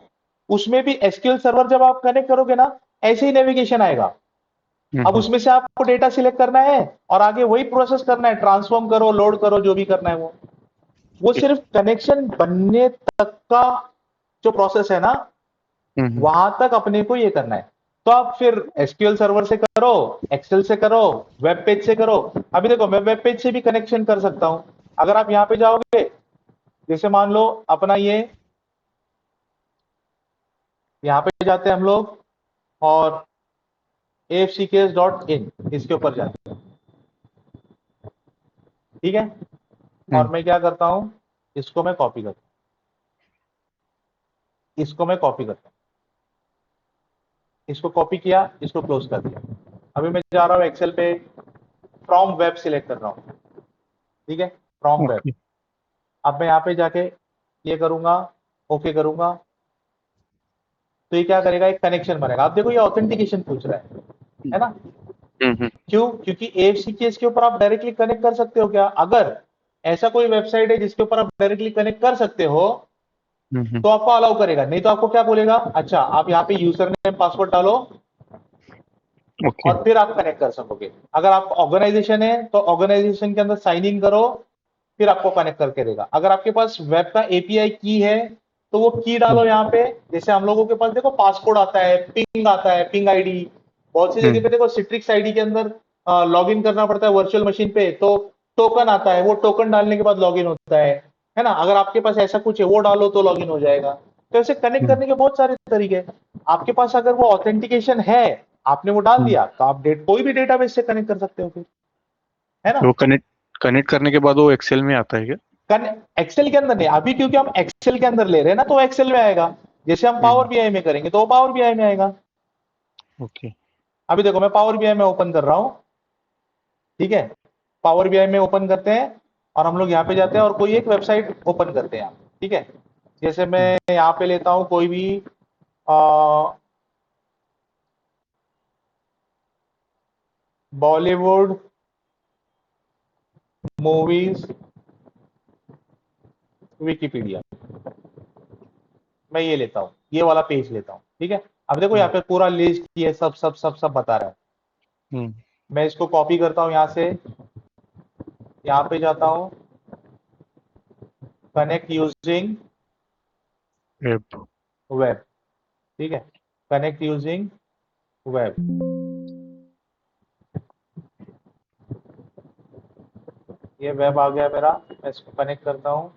Speaker 1: उसमें भी एसक्यूएल सर्वर जब आप कनेक्ट करोगे ना, ऐसे ही नेविगेशन आएगा। अब उसमें से आपको डेटा सिलेक्ट करना है और आगे वही प्रोसेस करना है, ट्रांसफॉर्म करो, लोड करो, जो भी करना है वो सिर्फ कनेक्शन बनने तक का जो प्रोसेस है ना, वहां तक अपने को ये करना है। तो आप फिर एसक्यूएल सर्वर से करो, एक्सेल से करो, वेब पेज से करो। अभी देखो मैं वेब पेज से भी कनेक्शन कर सकता हूं। अगर आप यहां पे जाओगे, जैसे मान लो अपना ये, यहां पे जाते हैं हम लोग और afcks.in इसके ऊपर जाते हैं, ठीक है। और मैं क्या करता हूं, इसको मैं कॉपी करता हूं, इसको मैं कॉपी करता हूं, इसको कॉपी किया, इसको क्लोज कर दिया। अभी मैं जा रहा हूं एक्सेल पे, फ्रॉम वेब सिलेक्ट कर रहा हूं, ठीक है, फ्रॉम वेब।
Speaker 2: ओके
Speaker 1: अब मैं यहाँ पे जाके ये करूंगा, ओके करूंगा, तो ये क्या करेगा, एक कनेक्शन बनेगा। अब देखो ये ऑथेंटिकेशन पूछ रहा है ना। क्यों, क्योंकि एफसीकेएस के ऊपर आप डायरेक्टली कनेक्ट कर सकते हो क्या, अगर ऐसा कोई वेबसाइट है जिसके ऊपर आप डायरेक्टली कनेक्ट कर सकते हो तो आपको अलाउ करेगा, नहीं तो आपको क्या बोलेगा, अच्छा आप यहाँ पे यूजर नेम पासवर्ड डालो
Speaker 2: ओके
Speaker 1: और फिर आप कनेक्ट कर सकोगे। अगर आप ऑर्गेनाइजेशन है तो ऑर्गेनाइजेशन के अंदर साइन इन करो, फिर आपको कनेक्ट करके देगा। अगर आपके पास वेब का एपीआई की है तो वो की डालो यहाँ पे। जैसे हम लोगों के पास देखो पासकोड आता है, पिंग आता है, पिंग आईडी, बहुत सी जगह पे देखो सिट्रिक्स आईडी के अंदर लॉग इन करना पड़ता है वर्चुअल मशीन पे, तो टोकन आता है, वो टोकन डालने के बाद लॉग इन होता है ना। अगर आपके पास ऐसा कुछ है वो डालो तो लॉग इन हो जाएगा। तो ऐसे कनेक्ट करने के बहुत सारे तरीके हैं। आपके पास अगर वो ऑथेंटिकेशन है, आपने वो डाल दिया, तो आप कोई भी डेटाबेस से कनेक्ट कर सकते हो फिर, है ना।
Speaker 2: वो कनेक्ट कनेक्ट करने के बाद वो एक्सेल में आता है क्या?
Speaker 1: एक्सेल के अंदर नहीं, अभी क्योंकि हम एक्सेल के अंदर ले रहे हैं ना तो एक्सेल में आएगा। जैसे हम पावर बीआई में करेंगे तो वो पावर बीआई में आएगा।
Speaker 2: ओके
Speaker 1: अभी देखो मैं पावर बीआई में ओपन कर रहा हूं, ठीक है, पावर बीआई में ओपन करते हैं और हम लोग यहाँ पे जाते हैं और कोई एक वेबसाइट ओपन करते हैं, ठीक है। जैसे मैं यहाँ पे लेता हूं कोई भी बॉलीवुड मूवीज विकिपीडिया, मैं ये लेता हूँ, ये वाला पेज लेता हूँ, ठीक है। अब देखो यहाँ पे पूरा लिस्ट ये सब सब सब सब बता रहा है। मैं इसको कॉपी करता हूँ यहाँ से, यहाँ पे जाता हूँ, कनेक्ट यूजिंग
Speaker 2: वेब
Speaker 1: वेब, ठीक है, कनेक्ट यूजिंग वेब, ये वेब आ गया मेरा। मैं इसको कनेक्ट करता हूँ।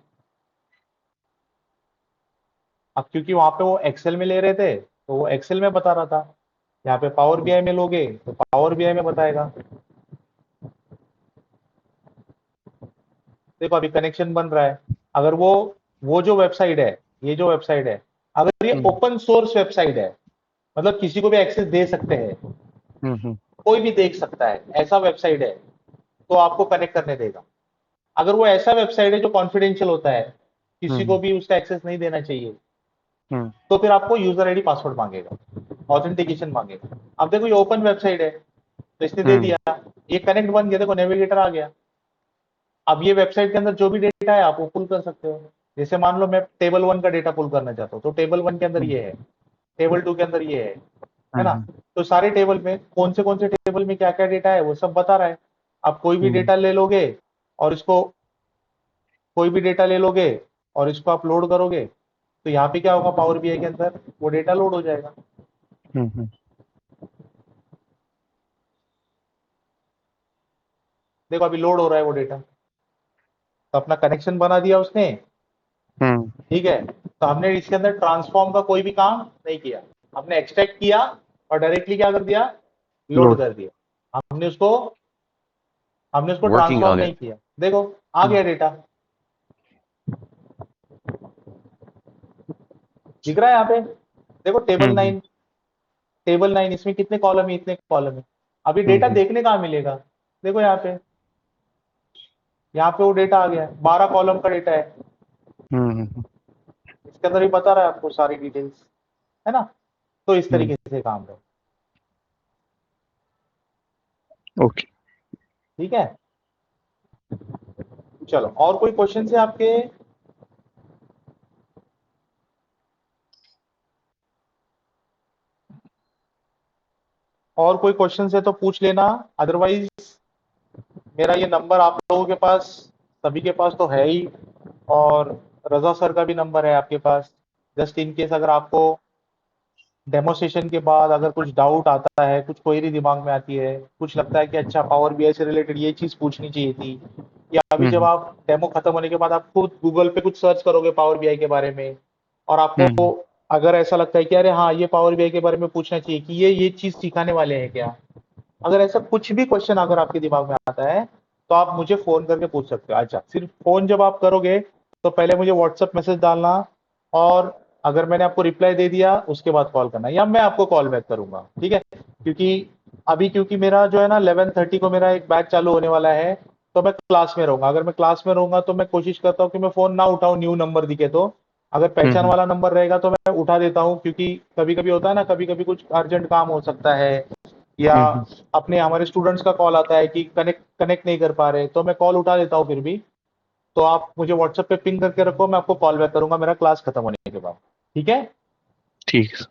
Speaker 1: अब क्योंकि वहां पे वो एक्सेल में ले रहे थे तो वो एक्सेल में बता रहा था, यहाँ पे पावर बीआई में लोगे तो पावर बीआई में बताएगा। देखो अभी कनेक्शन बन रहा है। अगर वो जो वेबसाइट है, ये जो वेबसाइट है, अगर ये ओपन सोर्स वेबसाइट है, मतलब किसी को भी एक्सेस दे सकते हैं, कोई भी देख सकता है, ऐसा वेबसाइट है तो आपको कनेक्ट करने देगा। अगर वो ऐसा वेबसाइट है जो कॉन्फिडेंशियल होता है, किसी को भी उसका एक्सेस नहीं देना चाहिए, तो फिर आपको यूजर आईडी पासवर्ड मांगेगा, ऑथेंटिकेशन मांगेगा। अब देखो ये ओपन वेबसाइट है तो इसने दे दिया, ये कनेक्ट बन गया, देखो नेविगेटर आ गया। अब ये वेबसाइट के अंदर जो भी डेटा है आप वो पुल कर सकते हो। जैसे मान लो मैं टेबल 1 का डेटा पुल करना चाहता हूँ तो टेबल 1 के अंदर ये है, टेबल 2 के अंदर ये है ना। तो सारे टेबल में कौन से टेबल में क्या क्या डेटा है वो सब बता रहा है। आप कोई भी डेटा ले लोगे और इसको, कोई भी डेटा ले लोगे और इसको आप लोड करोगे तो यहाँ पे क्या होगा, पावर बीआई के अंदर वो डेटा लोड हो जाएगा। देखो अभी लोड हो रहा है वो डेटा, तो अपना कनेक्शन बना दिया उसने,
Speaker 2: हम्म
Speaker 1: ठीक है। तो हमने इसके अंदर ट्रांसफॉर्म का कोई भी काम नहीं किया, हमने एक्सट्रैक्ट किया और डायरेक्टली क्या कर दिया, लोड
Speaker 2: लोड
Speaker 1: कर दिया। हमने उसको
Speaker 3: Working
Speaker 1: ट्रांसफॉर्म
Speaker 3: on
Speaker 1: नहीं
Speaker 3: it.
Speaker 1: किया। देखो आ गया डेटा, दिख रहा है यहाँ पे। देखो टेबल
Speaker 2: हम्म
Speaker 1: 9, टेबल 9 इसमें कितने कॉलम है, इतने कॉलम है। अभी डेटा
Speaker 2: हम्म
Speaker 1: देखने कहाँ मिलेगा, देखो यहाँ पे, यहाँ पे वो डेटा आ गया है, 12 कॉलम का डेटा है।
Speaker 2: हम्म
Speaker 1: इसके अंदर ही बता रहा है आपको सारी डिटेल्स, है ना। तो इस
Speaker 2: हम्म
Speaker 1: तरीके से काम है,
Speaker 2: ओके।
Speaker 1: ठीक है। चलो और कोई क्वेश्चन है आपके। और कोई क्वेश्चन है तो पूछ लेना, अदरवाइज मेरा ये नंबर आप लोगों के पास, सभी के पास तो है ही, और रजा सर का भी नंबर है आपके पास। जस्ट इन केस अगर आपको डेमो सेशन के बाद अगर कुछ डाउट आता है, कुछ क्वेरी दिमाग में आती है, कुछ लगता है कि अच्छा पावर बीआई से रिलेटेड ये चीज पूछनी चाहिए थी, या अभी जब
Speaker 2: हम्म
Speaker 1: आप डेमो खत्म होने के बाद आप खुद गूगल पे कुछ सर्च करोगे पावर बीआई के बारे में, और आपको
Speaker 2: हम्म
Speaker 1: अगर ऐसा लगता है कि अरे हाँ ये पावर बीआई के बारे में पूछना चाहिए कि ये चीज सिखाने वाले हैं क्या, अगर ऐसा कुछ भी क्वेश्चन अगर आपके दिमाग में आता है तो आप मुझे फोन करके पूछ सकते हो। अच्छा, सिर्फ फोन जब आप करोगे तो पहले मुझे व्हाट्सएप मैसेज डालना, और अगर मैंने आपको रिप्लाई दे दिया उसके बाद कॉल करना, या मैं आपको कॉल बैक करूंगा, ठीक है। क्योंकि मेरा जो है ना 11:30 को मेरा एक बैच चालू होने वाला है, तो मैं क्लास में रहूंगा। अगर मैं क्लास में रहूंगा तो मैं कोशिश करता हूँ कि मैं फोन ना उठाऊं, न्यू नंबर दिखे तो। अगर पहचान
Speaker 2: हम्म
Speaker 1: वाला नंबर रहेगा तो मैं उठा देता हूँ, क्योंकि कभी कभी होता है ना, कभी कभी कुछ अर्जेंट काम हो सकता है, या
Speaker 2: हम्म
Speaker 1: अपने हमारे स्टूडेंट्स का कॉल आता है कि कनेक्ट कनेक्ट नहीं कर पा रहे, तो मैं कॉल उठा देता हूँ फिर भी। तो आप मुझे व्हाट्सएप पे पिंग करके रखो, मैं आपको कॉल बैक करूंगा मेरा क्लास खत्म होने के बाद, ठीक है।
Speaker 2: ठीक है।